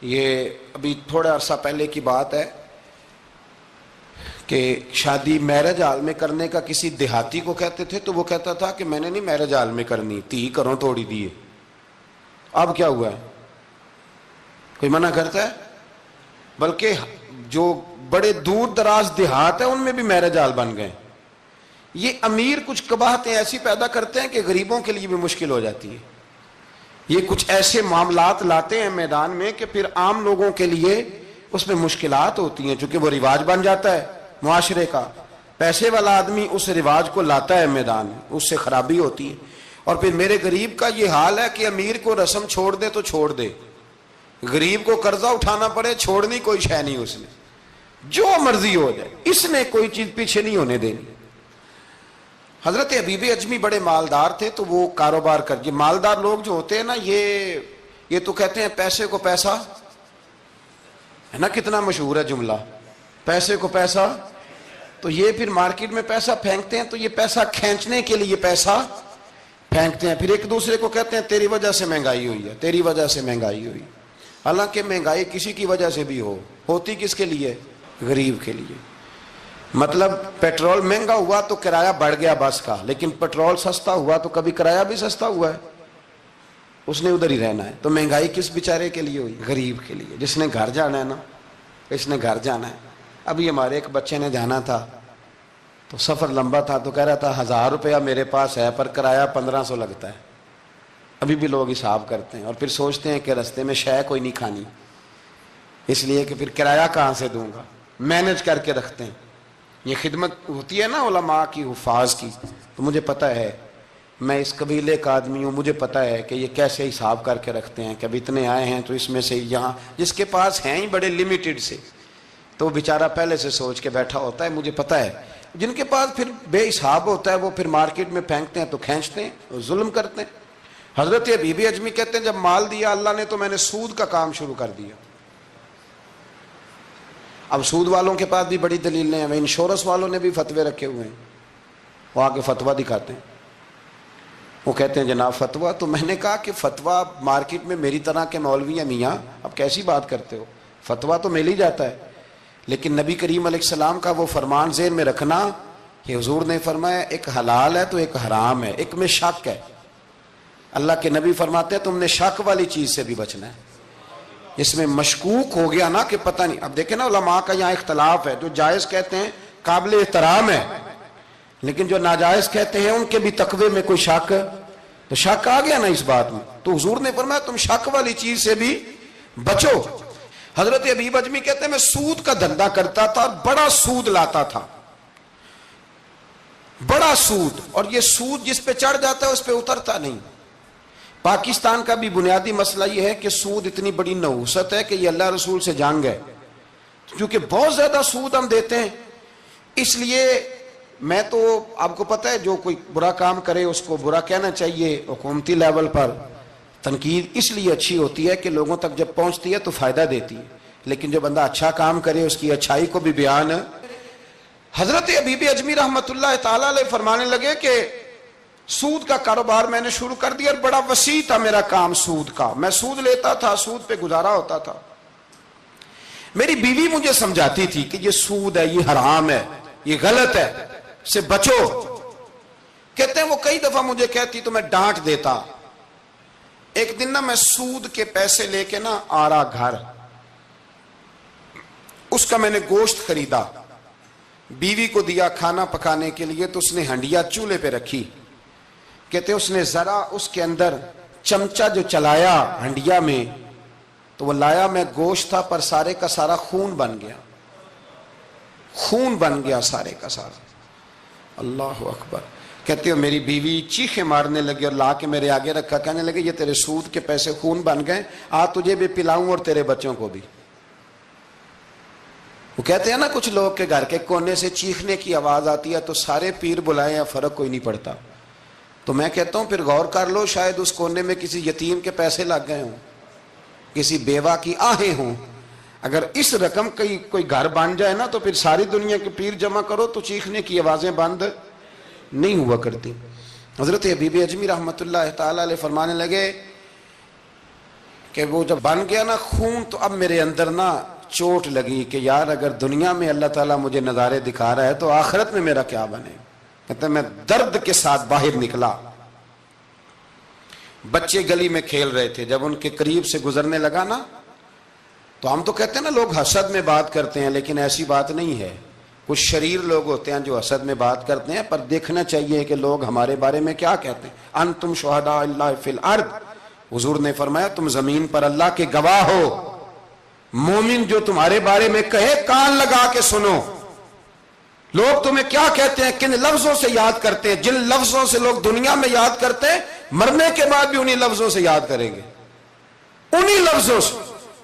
یہ ابھی تھوڑا عرصہ پہلے کی بات ہے کہ شادی میرج ہال میں کرنے کا کسی دیہاتی کو کہتے تھے تو وہ کہتا تھا کہ میں نے نہیں میرج ہال میں کرنی, تی کروں توڑی دیے. اب کیا ہوا ہے؟ کوئی منع کرتا ہے؟ بلکہ جو بڑے دور دراز دیہات ہیں ان میں بھی میرج ہال بن گئے. یہ امیر کچھ قباحتیں ایسی پیدا کرتے ہیں کہ غریبوں کے لیے بھی مشکل ہو جاتی ہے. یہ کچھ ایسے معاملات لاتے ہیں میدان میں کہ پھر عام لوگوں کے لیے اس میں مشکلات ہوتی ہیں, چونکہ وہ رواج بن جاتا ہے معاشرے کا. پیسے والا آدمی اس رواج کو لاتا ہے میدان میں، اس سے خرابی ہوتی ہے. اور پھر میرے غریب کا یہ حال ہے کہ امیر کو رسم چھوڑ دے تو چھوڑ دے، غریب کو قرضہ اٹھانا پڑے چھوڑنی کوئی شے نہیں، اس نے جو مرضی ہو جائے، اس نے کوئی چیز پیچھے نہیں ہونے دینی. حضرت حبیب اجمی بڑے مالدار تھے تو وہ کاروبار کر، یہ مالدار لوگ جو ہوتے ہیں نا یہ تو کہتے ہیں پیسے کو پیسہ ہے نا، کتنا مشہور ہے جملہ، پیسے کو پیسہ. تو یہ پھر مارکیٹ میں پیسہ پھینکتے ہیں تو یہ پیسہ کھینچنے کے لیے پیسہ پھینکتے ہیں، پھر ایک دوسرے کو کہتے ہیں تیری وجہ سے مہنگائی ہوئی ہے، تیری وجہ سے مہنگائی ہوئی. حالانکہ مہنگائی کسی کی وجہ سے بھی ہوتی کس کے لیے؟ غریب کے لیے. مطلب پیٹرول مہنگا ہوا تو کرایہ بڑھ گیا بس کا، لیکن پیٹرول سستا ہوا تو کبھی کرایہ بھی سستا ہوا ہے، اس نے ادھر ہی رہنا ہے. تو مہنگائی کس بیچارے کے لیے ہوئی؟ غریب کے لیے، جس نے گھر جانا ہے نا، اس نے گھر جانا ہے. ابھی ہمارے ایک بچے نے جانا تھا تو سفر لمبا تھا تو کہہ رہا تھا 1000 روپیہ میرے پاس ہے پر کرایہ 1500 لگتا ہے. ابھی بھی لوگ حساب کرتے ہیں اور پھر سوچتے ہیں کہ رستے میں شے کوئی نہیں کھانی، اس لیے کہ پھر کرایہ کہاں سے دوں گا، مینج کر کے رکھتے ہیں. یہ خدمت ہوتی ہے نا علماء کی، حفاظ کی. تو مجھے پتہ ہے، میں اس قبیلے کا آدمی ہوں، مجھے پتہ ہے کہ یہ کیسے حساب کر کے رکھتے ہیں کہ اب اتنے آئے ہیں تو اس میں سے یہاں جس کے پاس ہیں ہی بڑے لمیٹڈ سے تو وہ بیچارہ پہلے سے سوچ کے بیٹھا ہوتا ہے. مجھے پتہ ہے جن کے پاس پھر بے حساب ہوتا ہے وہ پھر مارکیٹ میں پھینکتے ہیں تو کھینچتے ہیں، ظلم کرتے ہیں. حضرت حبیب اجمی کہتے ہیں جب مال دیا اللہ نے تو میں نے سود کا کام شروع کر دیا. اب سود والوں کے پاس بھی بڑی دلیلیں ہیں، انشورنس والوں نے بھی فتوے رکھے ہوئے ہیں، وہ آگے فتویٰ دکھاتے ہیں، وہ کہتے ہیں جناب فتویٰ. تو میں نے کہا کہ فتویٰ مارکیٹ میں میری طرح کے مولوی ہیں میاں، اب کیسی بات کرتے ہو، فتویٰ تو مل ہی جاتا ہے. لیکن نبی کریم علیہ السلام کا وہ فرمان ذہن میں رکھنا کہ حضور نے فرمایا ایک حلال ہے تو ایک حرام ہے، ایک میں شک ہے. اللہ کے نبی فرماتے ہیں تم نے شک والی چیز سے بھی بچنا ہے. اس میں مشکوک ہو گیا نا کہ پتہ نہیں. اب دیکھیں نا علماء کا یہاں اختلاف ہے، جو جائز کہتے ہیں قابل احترام ہے، لیکن جو ناجائز کہتے ہیں ان کے بھی تقوی میں کوئی شک، تو شک آ گیا نا اس بات میں. تو حضور نے فرمایا تم شک والی چیز سے بھی بچو. حضرت حبیب اجمی کہتے ہیں میں سود کا دھندا کرتا تھا، بڑا سود لاتا تھا، بڑا سود، اور یہ سود جس پہ چڑھ جاتا ہے اس پہ اترتا نہیں. پاکستان کا بھی بنیادی مسئلہ یہ ہے کہ سود اتنی بڑی نحوست ہے کہ یہ اللہ رسول سے جنگ ہے، کیونکہ بہت زیادہ سود ہم دیتے ہیں. اس لیے میں تو آپ کو پتہ ہے جو کوئی برا کام کرے اس کو برا کہنا چاہیے. حکومتی لیول پر تنقید اس لیے اچھی ہوتی ہے کہ لوگوں تک جب پہنچتی ہے تو فائدہ دیتی ہے، لیکن جو بندہ اچھا کام کرے اس کی اچھائی کو بھی بیان. حضرت حبیب اجمی رحمت اللہ تعالی علیہ فرمانے لگے کہ سود کا کاروبار میں نے شروع کر دیا اور بڑا وسیع تھا میرا کام سود کا، میں سود لیتا تھا، سود پہ گزارا ہوتا تھا. میری بیوی مجھے سمجھاتی تھی کہ یہ سود ہے، یہ حرام ہے، یہ غلط ہے، سے بچو. کہتے ہیں وہ کئی دفعہ مجھے کہتی تو میں ڈانٹ دیتا. ایک دن نا میں سود کے پیسے لے کے نا آ رہا گھر، اس کا میں نے گوشت خریدا، بیوی کو دیا کھانا پکانے کے لیے تو اس نے ہنڈیا چولہے پہ رکھی. کہتے اس نے ذرا اس کے اندر چمچہ جو چلایا ہنڈیا میں تو وہ لایا میں گوشت تھا پر سارے کا سارا خون بن گیا، خون بن گیا سارے کا سارا. اللہ اکبر. کہتے ہو میری بیوی چیخیں مارنے لگی اور لا کے میرے آگے رکھا، کہنے لگے یہ تیرے سود کے پیسے خون بن گئے، آ تجھے بھی پلاؤں اور تیرے بچوں کو بھی. وہ کہتے ہیں نا کچھ لوگ کے گھر کے کونے سے چیخنے کی آواز آتی ہے تو سارے پیر بلائیں یا فرق کوئی نہیں پڑتا. تو میں کہتا ہوں پھر غور کر لو، شاید اس کونے میں کسی یتیم کے پیسے لگ گئے ہوں، کسی بیوہ کی آہیں ہوں. اگر اس رقم کی کوئی گھر بن جائے نا تو پھر ساری دنیا کے پیر جمع کرو تو چیخنے کی آوازیں بند نہیں ہوا کرتی. حضرت حبیب اجمی رحمت اللہ تعالی علیہ فرمانے لگے کہ وہ جب بن گیا نا خون تو اب میرے اندر نا چوٹ لگی کہ یار اگر دنیا میں اللہ تعالیٰ مجھے نظارے دکھا رہا ہے تو آخرت میں میرا کیا بنے. کہتے ہیں میں درد کے ساتھ باہر نکلا. بچے گلی میں کھیل رہے تھے، جب ان کے قریب سے گزرنے لگا نا تو ہم تو کہتے ہیں نا لوگ حسد میں بات کرتے ہیں، لیکن ایسی بات نہیں ہے. کچھ شریر لوگ ہوتے ہیں جو حسد میں بات کرتے ہیں، پر دیکھنا چاہیے کہ لوگ ہمارے بارے میں کیا کہتے ہیں. انتم شہداء اللہ فی الارض، حضور نے فرمایا تم زمین پر اللہ کے گواہ ہو. مومن جو تمہارے بارے میں کہے کان لگا کے سنو، لوگ تمہیں کیا کہتے ہیں، کن لفظوں سے یاد کرتے ہیں؟ جن لفظوں سے لوگ دنیا میں یاد کرتے ہیں، مرنے کے بعد بھی انہی لفظوں سے یاد کریں گے، انہی لفظوں سے۔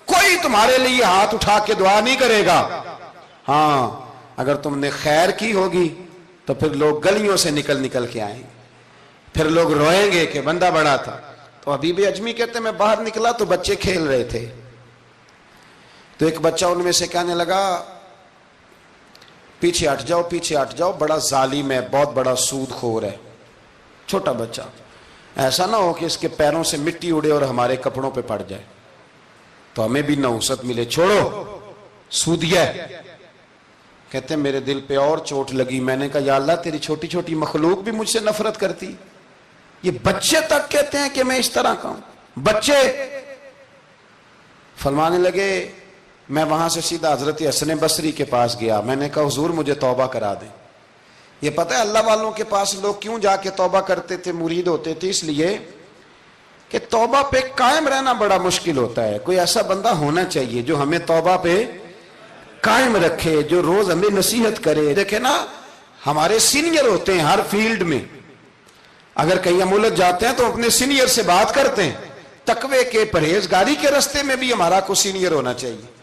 کوئی تمہارے لیے ہاتھ اٹھا کے دعا نہیں کرے گا۔ ہاں اگر تم نے خیر کی ہوگی تو پھر لوگ گلیوں سے نکل نکل کے آئیں گے، پھر لوگ روئیں گے کہ بندہ بڑا تھا۔ تو حبیب اجمی کہتے ہیں میں باہر نکلا تو بچے کھیل رہے تھے، تو ایک بچہ ان میں سے کہنے لگا پیچھے ہٹ جاؤ، پیچھے ہٹ جاؤ، بڑا ظالم ہے، بہت بڑا سود خور ہے۔ چھوٹا بچہ، ایسا نہ ہو کہ اس کے پیروں سے مٹی اڑے اور ہمارے کپڑوں پہ پڑ جائے تو ہمیں بھی نحوست ملے، چھوڑو سودیا ہے۔ کہتے ہیں میرے دل پہ اور چوٹ لگی، میں نے کہا یا اللہ تیری چھوٹی چھوٹی مخلوق بھی مجھ سے نفرت کرتی، یہ بچے تک کہتے ہیں کہ میں اس طرح کا ہوں۔ بچے فرمانے لگے، میں وہاں سے سیدھا حضرت حسن بصری کے پاس گیا، میں نے کہا حضور مجھے توبہ کرا دیں۔ یہ پتہ ہے اللہ والوں کے پاس لوگ کیوں جا کے توبہ کرتے تھے، مرید ہوتے تھے؟ اس لیے کہ توبہ پہ قائم رہنا بڑا مشکل ہوتا ہے۔ کوئی ایسا بندہ ہونا چاہیے جو ہمیں توبہ پہ قائم رکھے، جو روز ہمیں نصیحت کرے۔ دیکھیں نا، ہمارے سینئر ہوتے ہیں ہر فیلڈ میں، اگر کہیں ہم الجھ جاتے ہیں تو اپنے سینئر سے بات کرتے ہیں۔ تقوی کے پرہیزگاری کے راستے میں بھی ہمارا کوئی سینئر ہونا چاہیے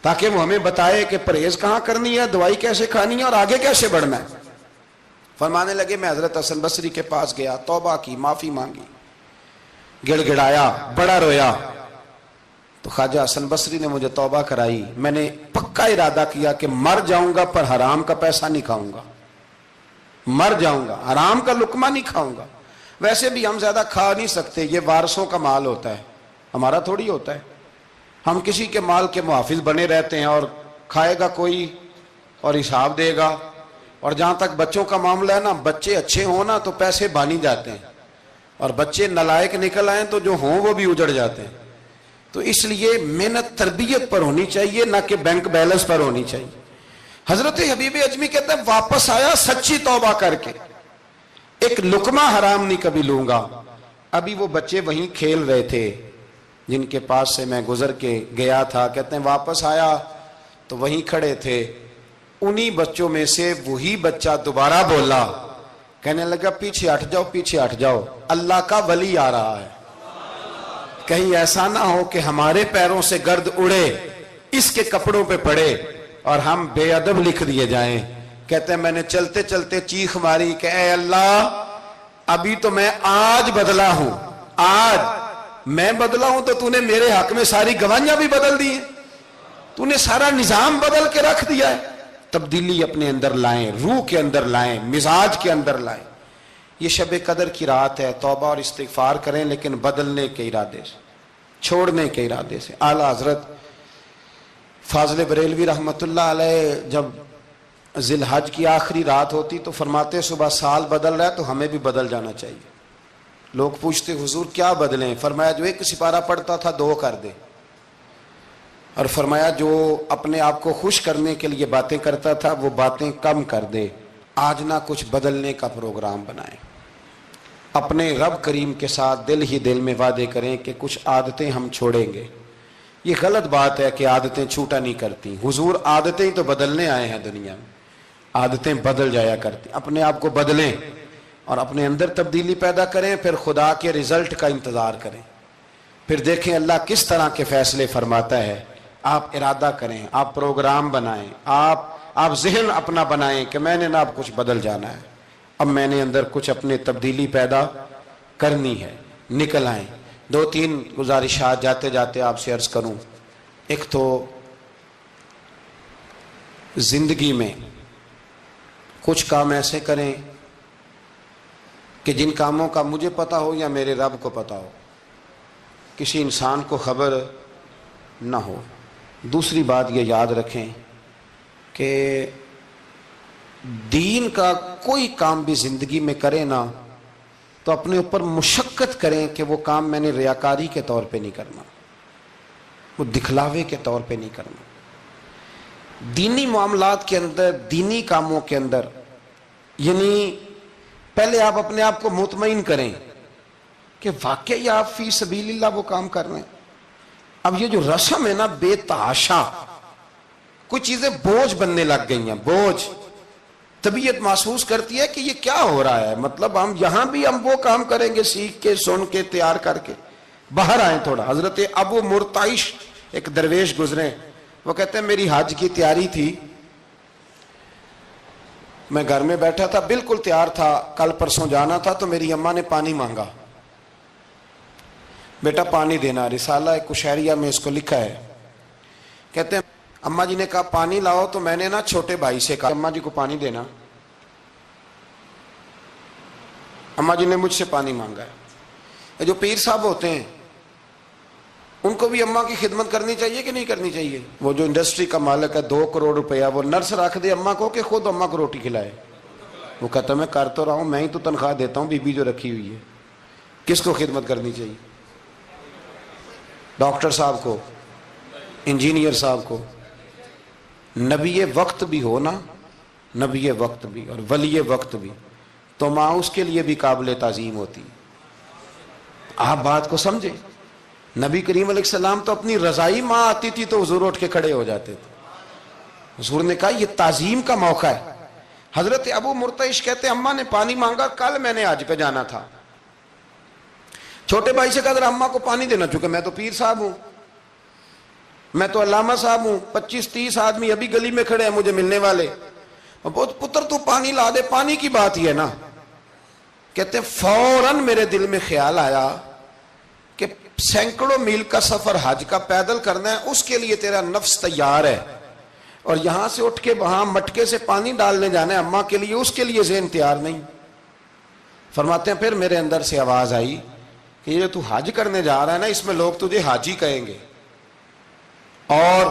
تاکہ وہ ہمیں بتائے کہ پرہیز کہاں کرنی ہے، دوائی کیسے کھانی ہے اور آگے کیسے بڑھنا ہے۔ فرمانے لگے میں حضرت حسن بصری کے پاس گیا، توبہ کی، معافی مانگی، گڑ گڑایا، بڑا رویا، تو خواجہ حسن بصری نے مجھے توبہ کرائی۔ میں نے پکا ارادہ کیا کہ مر جاؤں گا پر حرام کا پیسہ نہیں کھاؤں گا، مر جاؤں گا حرام کا لقمہ نہیں کھاؤں گا۔ ویسے بھی ہم زیادہ کھا نہیں سکتے، یہ وارثوں کا مال ہوتا ہے، ہمارا تھوڑی ہوتا ہے۔ ہم کسی کے مال کے محافظ بنے رہتے ہیں، اور کھائے گا کوئی اور حساب دے گا۔ اور جہاں تک بچوں کا معاملہ ہے نا، بچے اچھے ہوں نا تو پیسے بانی جاتے ہیں، اور بچے نالائق نکل آئیں تو جو ہوں وہ بھی اجڑ جاتے ہیں۔ تو اس لیے محنت تربیت پر ہونی چاہیے، نہ کہ بینک بیلنس پر ہونی چاہیے۔ حضرت حبیب اجمی کہتے ہیں واپس آیا سچی توبہ کر کے، ایک لقمہ حرام نہیں کبھی لوں گا۔ ابھی وہ بچے وہیں کھیل رہے تھے جن کے پاس سے میں گزر کے گیا تھا، کہتے ہیں واپس آیا تو وہیں کھڑے تھے، انہی بچوں میں سے وہی بچہ دوبارہ بولا، کہنے لگا پیچھے ہٹ جاؤ، پیچھے ہٹ جاؤ، اللہ کا ولی آ رہا ہے، کہیں ایسا نہ ہو کہ ہمارے پیروں سے گرد اڑے، اس کے کپڑوں پہ پڑے اور ہم بے ادب لکھ دیے جائیں۔ کہتے ہیں میں نے چلتے چلتے چیخ ماری کہ اے اللہ، ابھی تو میں آج بدلا ہوں، آج میں بدلا ہوں تو نے میرے حق میں ساری گواہیاں بھی بدل دی ہیں، نے سارا نظام بدل کے رکھ دیا ہے۔ تبدیلی اپنے اندر لائیں، روح کے اندر لائیں، مزاج کے اندر لائیں۔ یہ شب قدر کی رات ہے، توبہ اور استغفار کریں، لیکن بدلنے کے ارادے سے، چھوڑنے کے ارادے سے۔ اعلیٰ حضرت فاضل بریلوی رحمت اللہ علیہ جب ذی الحج کی آخری رات ہوتی تو فرماتے صبح سال بدل رہا ہے تو ہمیں بھی بدل جانا چاہیے۔ لوگ پوچھتے حضور کیا بدلیں؟ فرمایا جو ایک سپارہ پڑھتا تھا 2 کر دے، اور فرمایا جو اپنے آپ کو خوش کرنے کے لیے باتیں کرتا تھا وہ باتیں کم کر دے۔ آج نہ کچھ بدلنے کا پروگرام بنائیں، اپنے رب کریم کے ساتھ دل ہی دل میں وعدے کریں کہ کچھ عادتیں ہم چھوڑیں گے۔ یہ غلط بات ہے کہ عادتیں چھوٹا نہیں کرتی، حضور عادتیں تو بدلنے آئے ہیں دنیا میں، عادتیں بدل جایا کرتی۔ اپنے آپ کو بدلیں اور اپنے اندر تبدیلی پیدا کریں، پھر خدا کے رزلٹ کا انتظار کریں، پھر دیکھیں اللہ کس طرح کے فیصلے فرماتا ہے۔ آپ ارادہ کریں، آپ پروگرام بنائیں، آپ ذہن اپنا بنائیں کہ میں نے نا اب کچھ بدل جانا ہے، اب میں نے اندر کچھ اپنے تبدیلی پیدا کرنی ہے، نکل آئیں۔ 2-3 گزارشات جاتے جاتے آپ سے عرض کروں۔ ایک تو زندگی میں کچھ کام ایسے کریں کہ جن کاموں کا مجھے پتا ہو یا میرے رب کو پتا ہو، کسی انسان کو خبر نہ ہو۔ دوسری بات یہ یاد رکھیں کہ دین کا کوئی کام بھی زندگی میں کرے نا تو اپنے اوپر مشقت کریں کہ وہ کام میں نے ریاکاری کے طور پہ نہیں کرنا، وہ دکھلاوے کے طور پہ نہیں کرنا۔ دینی معاملات کے اندر، دینی کاموں کے اندر، یعنی پہلے آپ اپنے آپ کو مطمئن کریں کہ واقعی آپ فی سبیل اللہ وہ کام کر رہے ہیں۔ اب یہ جو رسم ہے نا بے تحاشا، کچھ چیزیں بوجھ بننے لگ گئی ہیں، بوجھ۔ طبیعت محسوس کرتی ہے کہ یہ کیا ہو رہا ہے، مطلب ہم وہ کام کریں گے سیکھ کے، سن کے، تیار کر کے، باہر آئیں تھوڑا۔ حضرت ابو مرتعش ایک درویش گزرے، وہ کہتے ہیں میری حج کی تیاری تھی، میں گھر میں بیٹھا تھا، بالکل تیار تھا، کل پرسوں جانا تھا، تو میری اماں نے پانی مانگا، بیٹا پانی دینا۔ رسالہ کشیریہ میں اس کو لکھا ہے، کہتے ہیں اماں جی نے کہا پانی لاؤ، تو میں نے نا چھوٹے بھائی سے کہا اماں جی کو پانی دینا، اماں جی نے مجھ سے پانی مانگا ہے۔ یہ جو پیر صاحب ہوتے ہیں ان کو بھی اماں کی خدمت کرنی چاہیے کہ نہیں کرنی چاہیے؟ وہ جو انڈسٹری کا مالک ہے 2 کروڑ روپیہ وہ نرس رکھ دے اماں کو کہ خود اماں کو روٹی کھلائے؟ وہ کہتا میں کر تو رہا ہوں، میں ہی تو تنخواہ دیتا ہوں، بی بی جو رکھی ہوئی ہے۔ کس کو خدمت کرنی چاہیے؟ ڈاکٹر صاحب کو، انجینئر صاحب کو۔ نبی وقت بھی ہونا، نبی وقت بھی اور ولی وقت بھی، تو ماں اس کے لیے بھی قابل تعظیم ہوتی۔ آپ بات کو سمجھے؟ نبی کریم علیہ السلام تو اپنی رضائی ماں آتی تھی تو حضور اٹھ کے کھڑے ہو جاتے تھے۔ حضور نے کہا یہ تعظیم کا موقع ہے۔ حضرت ابو مرتعش کہتے ہیں اماں نے پانی مانگا، کل میں نے حج پہ جانا تھا، چھوٹے بھائی سے کہا ذرا اماں کو پانی دینا، چونکہ میں تو پیر صاحب ہوں، میں تو علامہ صاحب ہوں، 25-30 آدمی ابھی گلی میں کھڑے ہیں مجھے ملنے والے، پتر تو پانی لا دے، پانی کی بات ہی ہے نا۔ کہتے ہیں فوراً میرے دل میں خیال آیا کہ سینکڑوں میل کا سفر حج کا پیدل کرنا ہے، اس کے لیے تیرا نفس تیار ہے، اور یہاں سے اٹھ کے وہاں مٹکے سے پانی ڈالنے جانا ہے اماں کے لیے، اس کے لیے ذہن تیار نہیں۔ فرماتے ہیں پھر میرے اندر سے آواز آئی کہ یہ تو حج کرنے جا رہا ہے نا، اس میں لوگ تجھے حاجی کہیں گے، اور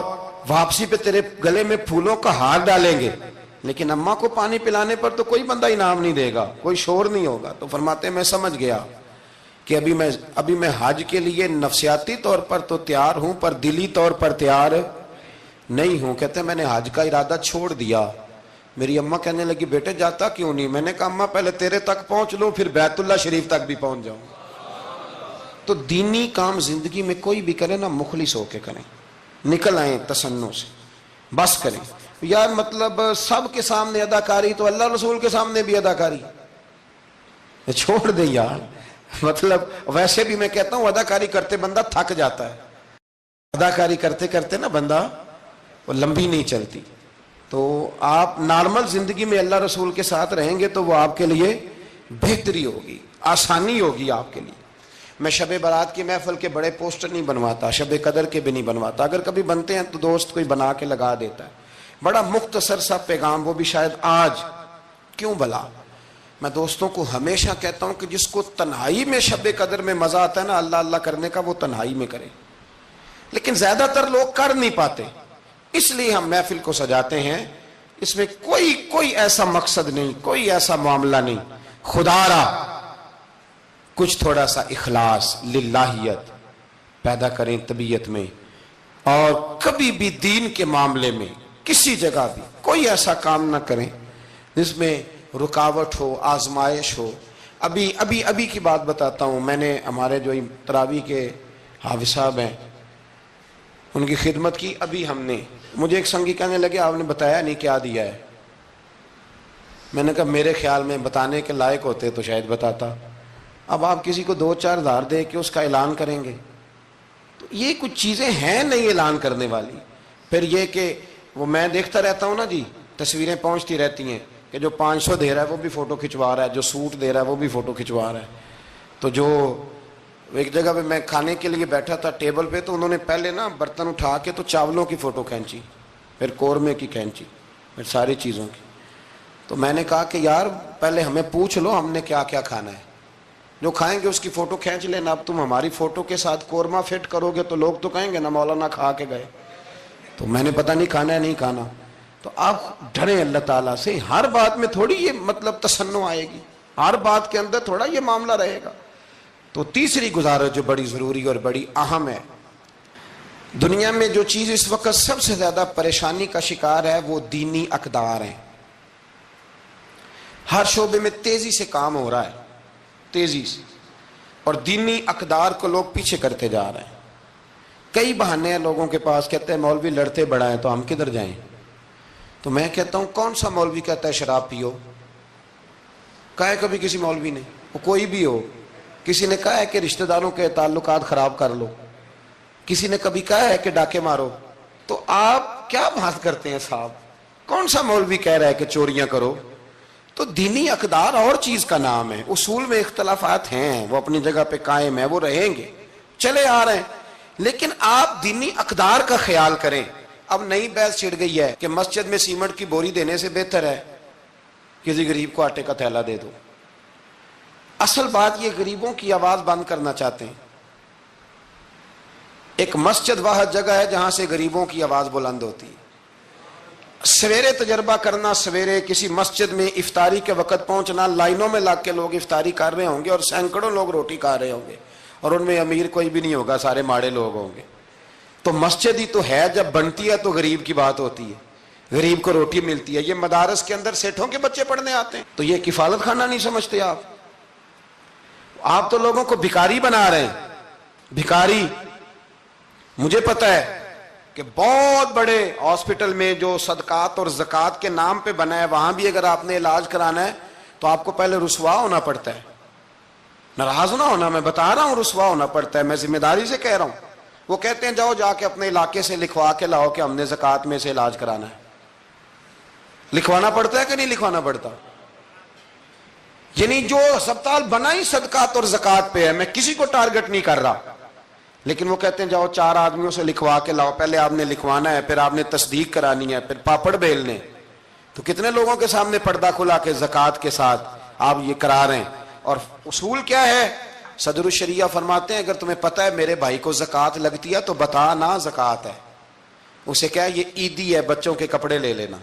واپسی پہ تیرے گلے میں پھولوں کا ہار ڈالیں گے، لیکن اماں کو پانی پلانے پر تو کوئی بندہ انعام نہیں دے گا، کوئی شور نہیں ہوگا۔ تو فرماتے ہیں میں سمجھ گیا کہ ابھی میں حج کے لیے نفسیاتی طور پر تو تیار ہوں، پر دلی طور پر تیار نہیں ہوں۔ کہتے ہیں میں نے حج کا ارادہ چھوڑ دیا۔ میری اماں کہنے لگی بیٹے جاتا کیوں نہیں؟ میں نے کہا اماں پہلے تیرے تک پہنچ لوں، پھر بیت اللہ شریف تک بھی پہنچ جاؤں۔ تو دینی کام زندگی میں کوئی بھی کرے نا، مخلص ہو کے کریں، نکل آئیں تسنوں سے، بس کریں۔ یار مطلب سب کے سامنے اداکاری تو اللہ رسول کے سامنے بھی اداکاری، چھوڑ دے یار۔ مطلب ویسے بھی میں کہتا ہوں اداکاری کرتے بندہ تھک جاتا ہے، اداکاری کرتے کرتے نا بندہ وہ لمبی نہیں چلتی۔ تو آپ نارمل زندگی میں اللہ رسول کے ساتھ رہیں گے تو وہ آپ کے لیے بہتری ہوگی، آسانی ہوگی آپ کے لیے۔ میں شب برات کی محفل کے بڑے پوسٹر نہیں بنواتا، شب قدر کے بھی نہیں بنواتا، اگر کبھی بنتے ہیں تو دوست کوئی بنا کے لگا دیتا ہے، بڑا مختصر سا پیغام، وہ بھی شاید آج کیوں بلا۔ میں دوستوں کو ہمیشہ کہتا ہوں کہ جس کو تنہائی میں شب قدر میں مزہ آتا ہے نا اللہ اللہ کرنے کا، وہ تنہائی میں کرے، لیکن زیادہ تر لوگ کر نہیں پاتے، اس لیے ہم محفل کو سجاتے ہیں۔ اس میں کوئی ایسا مقصد نہیں، کوئی ایسا معاملہ نہیں، خدا را کچھ تھوڑا سا اخلاص للہیت پیدا کریں طبیعت میں، اور کبھی بھی دین کے معاملے میں کسی جگہ بھی کوئی ایسا کام نہ کریں جس میں رکاوٹ ہو، آزمائش ہو۔ ابھی کی بات بتاتا ہوں، میں نے ہمارے جو تراویح کے حافظ صاحب ہیں ان کی خدمت کی۔ ابھی ہم نے، مجھے ایک سنگی کہنے لگے آپ نے بتایا نہیں کیا دیا ہے۔ میں نے کہا میرے خیال میں بتانے کے لائق ہوتے تو شاید بتاتا۔ اب آپ کسی کو 2-4 ہزار دے کے اس کا اعلان کریں گے تو یہ کچھ چیزیں ہیں نہیں اعلان کرنے والی۔ پھر یہ کہ وہ میں دیکھتا رہتا ہوں نا جی، تصویریں پہنچتی رہتی ہیں کہ جو 500 دے رہا ہے وہ بھی فوٹو کھنچوا رہا ہے، جو سوٹ دے رہا ہے وہ بھی فوٹو کھنچوا رہا ہے۔ تو جو ایک جگہ پہ میں کھانے کے لیے بیٹھا تھا ٹیبل پہ، تو انہوں نے پہلے نا برتن اٹھا کے تو چاولوں کی فوٹو کھینچی، پھر قورمے کی کھینچی، پھر ساری چیزوں کی۔ تو میں نے کہا کہ یار پہلے ہمیں پوچھ لو ہم نے کیا کیا کھانا ہے، جو کھائیں گے اس کی فوٹو کھینچ لینا۔ اب تم ہماری فوٹو کے ساتھ قورمہ فٹ کرو گے تو لوگ تو کہیں گے نا مولانا کھا کے گئے، تو میں نے پتہ نہیں کھانا ہے نہیں کھانا۔ تو آپ ڈریں اللہ تعالیٰ سے، ہر بات میں تھوڑی یہ مطلب تسنع آئے گی، ہر بات کے اندر تھوڑا یہ معاملہ رہے گا۔ تو تیسری گزارش جو بڑی ضروری اور بڑی اہم ہے، دنیا میں جو چیز اس وقت سب سے زیادہ پریشانی کا شکار ہے وہ دینی اقدار ہیں۔ ہر شعبے میں تیزی سے کام ہو رہا ہے، تیزی سے، اور دینی اقدار کو لوگ پیچھے کرتے جا رہے ہیں۔ کئی بہانے ہیں لوگوں کے پاس، کہتے ہیں مولوی لڑتے بڑا ہے تو ہم کدھر جائیں، تو میں کہتا ہوں کون سا مولوی کہتا ہے شراب پیو؟ کہا ہے کبھی کسی مولوی نے؟ وہ کوئی بھی ہو. کسی نے کہا ہے کہ رشتہ داروں کے تعلقات خراب کر لو؟ کسی نے کبھی کہا ہے کہ ڈاکے مارو؟ تو آپ کیا بات کرتے ہیں صاحب؟ کون سا مولوی کہہ رہا ہے کہ چوریاں کرو؟ تو دینی اقدار اور چیز کا نام ہے. اصول میں اختلافات ہیں، وہ اپنی جگہ پہ قائم ہیں، وہ رہیں گے، چلے آ رہے ہیں، لیکن آپ دینی اقدار کا خیال کریں. اب نئی بحث چھڑ گئی ہے کہ مسجد میں سیمنٹ کی بوری دینے سے بہتر ہے کسی غریب کو آٹے کا تھیلا دے دو. اصل بات یہ غریبوں کی آواز بند کرنا چاہتے ہیں. ایک مسجد واحد جگہ ہے جہاں سے غریبوں کی آواز بلند ہوتی ہے. سویرے تجربہ کرنا، سویرے کسی مسجد میں افطاری کے وقت پہنچنا، لائنوں میں لگ کے لوگ افطاری کر رہے ہوں گے اور سینکڑوں لوگ روٹی کھا رہے ہوں گے اور ان میں امیر کوئی بھی نہیں ہوگا، سارے ماڑے لوگ ہوں گے. تو مسجد ہی تو ہے، جب بنتی ہے تو غریب کی بات ہوتی ہے، غریب کو روٹی ملتی ہے. یہ مدارس کے اندر سیٹھوں کے بچے پڑھنے آتے ہیں، تو یہ کفالت خانہ نہیں سمجھتے آپ تو لوگوں کو بھکاری بنا رہے ہیں. بھکاری. مجھے پتہ ہے کہ بہت بڑے ہاسپٹل میں جو صدقات اور زکوٰۃ کے نام پہ بنا ہے، وہاں بھی اگر آپ نے علاج کرانا ہے تو آپ کو پہلے رسوا ہونا پڑتا ہے. ناراض نہ ہونا، میں بتا رہا ہوں رسوا ہونا پڑتا ہے، میں ذمہ داری سے کہہ رہا ہوں. وہ کہتے ہیں جاؤ جا کے اپنے علاقے سے لکھوا کے لاؤ کہ ہم نے زکوٰۃ میں سے علاج کرانا ہے. لکھوانا پڑتا ہے کہ نہیں لکھوانا پڑتا؟ یعنی جو ہسپتال بنا ہی صدقات اور زکوٰۃ پہ ہے، میں کسی کو ٹارگٹ نہیں کر رہا، لیکن وہ کہتے ہیں جاؤ 4 آدمیوں سے لکھوا کے لاؤ. پہلے آپ نے لکھوانا ہے، پھر آپ نے تصدیق کرانی ہے، پھر پاپڑ بیلنے. تو کتنے لوگوں کے سامنے پردہ کھلا کے زکوٰۃ کے ساتھ آپ یہ کرا رہے ہیں. اور اصول کیا ہے؟ صدر الشریعہ فرماتے ہیں اگر تمہیں پتہ ہے میرے بھائی کو زکوٰۃ لگتی ہے تو بتا نا زکوٰۃ ہے. اسے کیا یہ عیدی ہے، بچوں کے کپڑے لے لینا.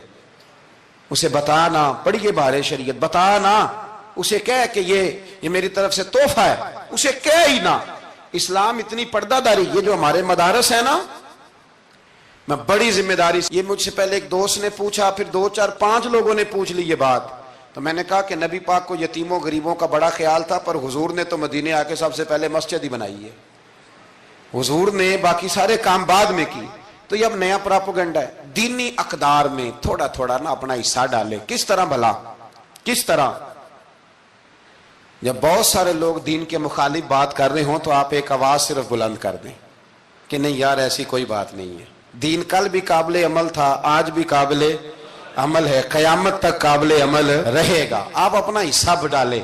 اسے بتا نا، پڑھیے بارے شریعت، بتا نا. اسے کہہ کہ یہ میری طرف سے تحفہ ہے، اسے کہہ ہی نا. اسلام اتنی پردہ داری. یہ جو ہمارے مدارس ہیں نا، میں بڑی ذمہ داری سے، یہ مجھ سے پہلے ایک دوست نے پوچھا، پھر 2 4 5 لوگوں نے پوچھ لی یہ بات. تو میں نے کہا کہ نبی پاک کو یتیموں غریبوں کا بڑا خیال تھا، پر حضور نے تو مدینے آ کے سب سے پہلے مسجد ہی بنائی ہے. حضور نے باقی سارے کام بعد میں کی. تو یہ اب نیا پراپیگنڈا ہے. دینی اقدار میں تھوڑا تھوڑا نا اپنا حصہ ڈالے. کس طرح بھلا؟ کس طرح؟ جب بہت سارے لوگ دین کے مخالف بات کر رہے ہوں تو آپ ایک آواز صرف بلند کر دیں کہ نہیں یار ایسی کوئی بات نہیں ہے. دین کل بھی قابل عمل تھا، آج بھی قابل عمل ہے، قیامت تک قابل عمل رہے گا. آپ اپنا حصہ ڈالیں.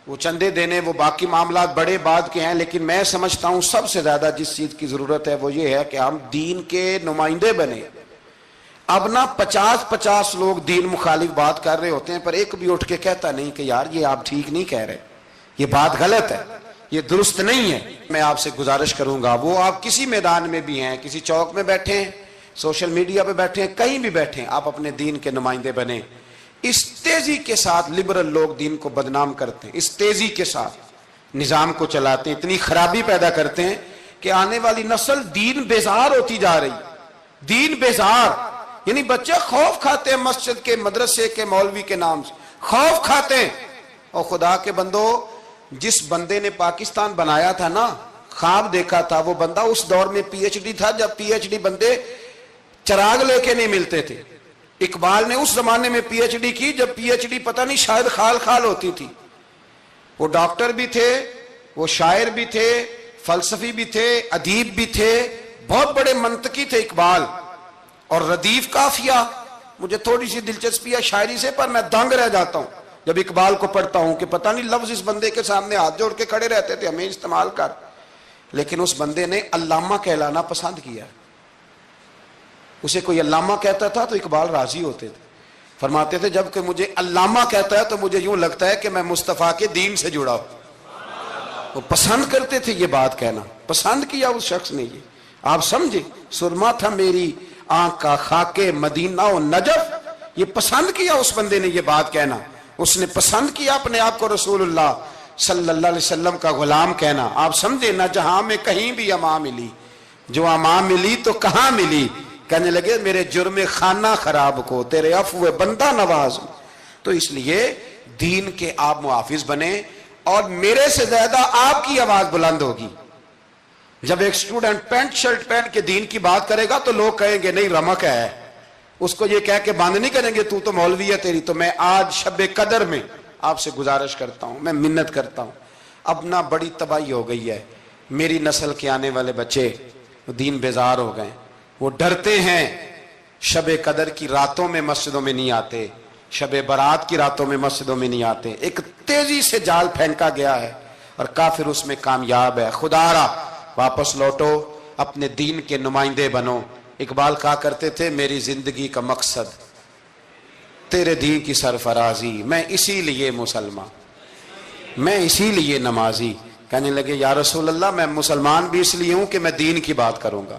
وہ چندے دینے، وہ باقی معاملات بڑے بعد کے ہیں، لیکن میں سمجھتا ہوں سب سے زیادہ جس چیز کی ضرورت ہے وہ یہ ہے کہ ہم دین کے نمائندے بنے. اب نہ 50 لوگ دین مخالف بات کر رہے ہوتے ہیں، پر ایک بھی اٹھ کے کہتا نہیں کہ یار یہ آپ ٹھیک نہیں کہہ رہے، یہ بات غلط ہے، یہ درست نہیں ہے. میں آپ سے گزارش کروں گا، وہ آپ کسی میدان میں بھی ہیں، کسی چوک میں بیٹھے ہیں، سوشل میڈیا پہ بیٹھے ہیں، کہیں بھی بیٹھے ہیں، آپ اپنے دین کے نمائندے بنیں. اس تیزی کے ساتھ لبرل لوگ دین کو بدنام کرتے ہیں، اس تیزی کے ساتھ نظام کو چلاتے ہیں، اتنی خرابی پیدا کرتے ہیں کہ آنے والی نسل دین بیزار ہوتی جا رہی. دین بیزار یعنی بچے خوف کھاتے ہیں مسجد کے، مدرسے کے، مولوی کے نام سے خوف کھاتے ہیں. اور خدا کے بندو، جس بندے نے پاکستان بنایا تھا نا، خواب دیکھا تھا، وہ بندہ اس دور میں پی ایچ ڈی تھا جب پی ایچ ڈی بندے چراغ لے کے نہیں ملتے تھے. اقبال نے اس زمانے میں پی ایچ ڈی کی جب پی ایچ ڈی پتہ نہیں شاید خال خال ہوتی تھی. وہ ڈاکٹر بھی تھے، وہ شاعر بھی تھے، فلسفی بھی تھے، ادیب بھی تھے، بہت بڑے منطقی تھے اقبال. اور ردیف قافیہ، مجھے تھوڑی سی دلچسپی ہے شاعری سے، پر میں دنگ رہ جاتا ہوں جب اقبال کو پڑھتا ہوں کہ پتہ نہیں لفظ اس بندے کے سامنے ہاتھ جوڑ کے کھڑے رہتے تھے ہمیں استعمال کر. لیکن اس بندے نے علامہ کہلانا پسند کیا. اسے کوئی علامہ کہتا تھا تو اقبال راضی ہوتے تھے، فرماتے تھے جب کہ مجھے علامہ کہتا ہے تو مجھے یوں لگتا ہے کہ میں مصطفیٰ کے دین سے جڑا ہوں. وہ پسند کرتے تھے یہ بات کہنا، پسند کیا اس شخص نے. یہ آپ سمجھے، سرما تھا میری آنکھ کا خاک مدینہ و نجف، یہ پسند کیا اس بندے نے یہ بات کہنا. اس نے پسند کیا اپنے آپ کو رسول اللہ صلی اللہ علیہ وسلم کا غلام کہنا. آپ سمجھے نہ جہاں میں کہیں بھی اما ملی، جو اما ملی تو کہاں ملی. کہنے لگے میرے جرم خانہ خراب کو تیرے عفو بندہ نواز. تو اس لیے دین کے آپ محافظ بنیں، اور میرے سے زیادہ آپ کی آواز بلند ہوگی. جب ایک اسٹوڈنٹ پینٹ شرٹ پہن کے دین کی بات کرے گا تو لوگ کہیں گے نہیں رمق ہے، اس کو یہ کہہ کے بند نہیں کریں گے تو مولوی ہے تیری. تو میں آج شب قدر میں آپ سے گزارش کرتا ہوں, میں منت کرتا ہوں. اب نہ بڑی تباہی ہو گئی ہے, میری نسل کے آنے والے بچے دین بیزار ہو گئے, وہ ڈرتے ہیں, شب قدر کی راتوں میں مسجدوں میں نہیں آتے, شب برات کی راتوں میں مسجدوں میں نہیں آتے. ایک تیزی سے جال پھینکا گیا ہے اور کافر اس میں کامیاب ہے. خدا را واپس لوٹو, اپنے دین کے نمائندے بنو. اقبال کہا کرتے تھے میری زندگی کا مقصد تیرے دین کی سرفرازی, میں اسی لیے مسلمان, میں اسی لیے نمازی. کہنے لگے یا رسول اللہ میں مسلمان بھی اس لیے ہوں کہ میں دین کی بات کروں گا,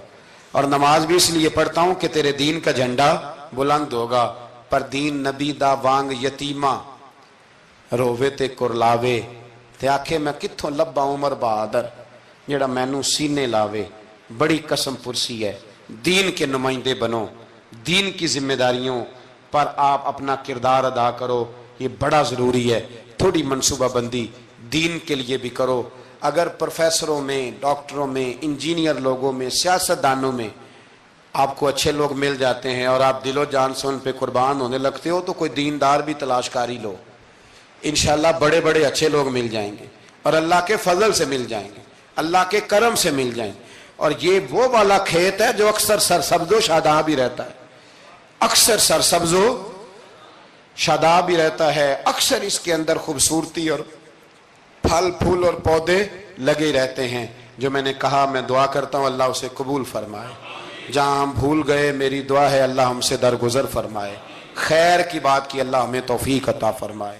اور نماز بھی اس لیے پڑھتا ہوں کہ تیرے دین کا جھنڈا بلند ہوگا. پر دین نبی دا وانگ یتیمہ رووے تے کرلاوے, تے آکھے میں کتھوں لبا عمر بہادر جڑا مینوں سینے لاوے. بڑی قسم پرسی ہے. دین کے نمائندے بنو, دین کی ذمہ داریوں پر آپ اپنا کردار ادا کرو, یہ بڑا ضروری ہے. تھوڑی منصوبہ بندی دین کے لیے بھی کرو. اگر پروفیسروں میں, ڈاکٹروں میں, انجینئر لوگوں میں, سیاست دانوں میں آپ کو اچھے لوگ مل جاتے ہیں اور آپ دل و جان سے ان پہ قربان ہونے لگتے ہو, تو کوئی دیندار بھی تلاش کاری لو, انشاءاللہ بڑے بڑے اچھے لوگ مل جائیں گے, اور اللہ کے فضل سے مل جائیں گے, اللہ کے کرم سے مل جائیں گے. اور یہ وہ والا کھیت ہے جو اکثر سرسبز و شاداب ہی رہتا ہے, اکثر سرسبز و شاداب ہی رہتا ہے, اکثر اس کے اندر خوبصورتی اور پھل پھول اور پودے لگے رہتے ہیں. جو میں نے کہا میں دعا کرتا ہوں اللہ اسے قبول فرمائے. جہاں ہم بھول گئے میری دعا ہے اللہ ہم سے درگزر فرمائے. خیر کی بات کی اللہ ہمیں توفیق عطا فرمائے.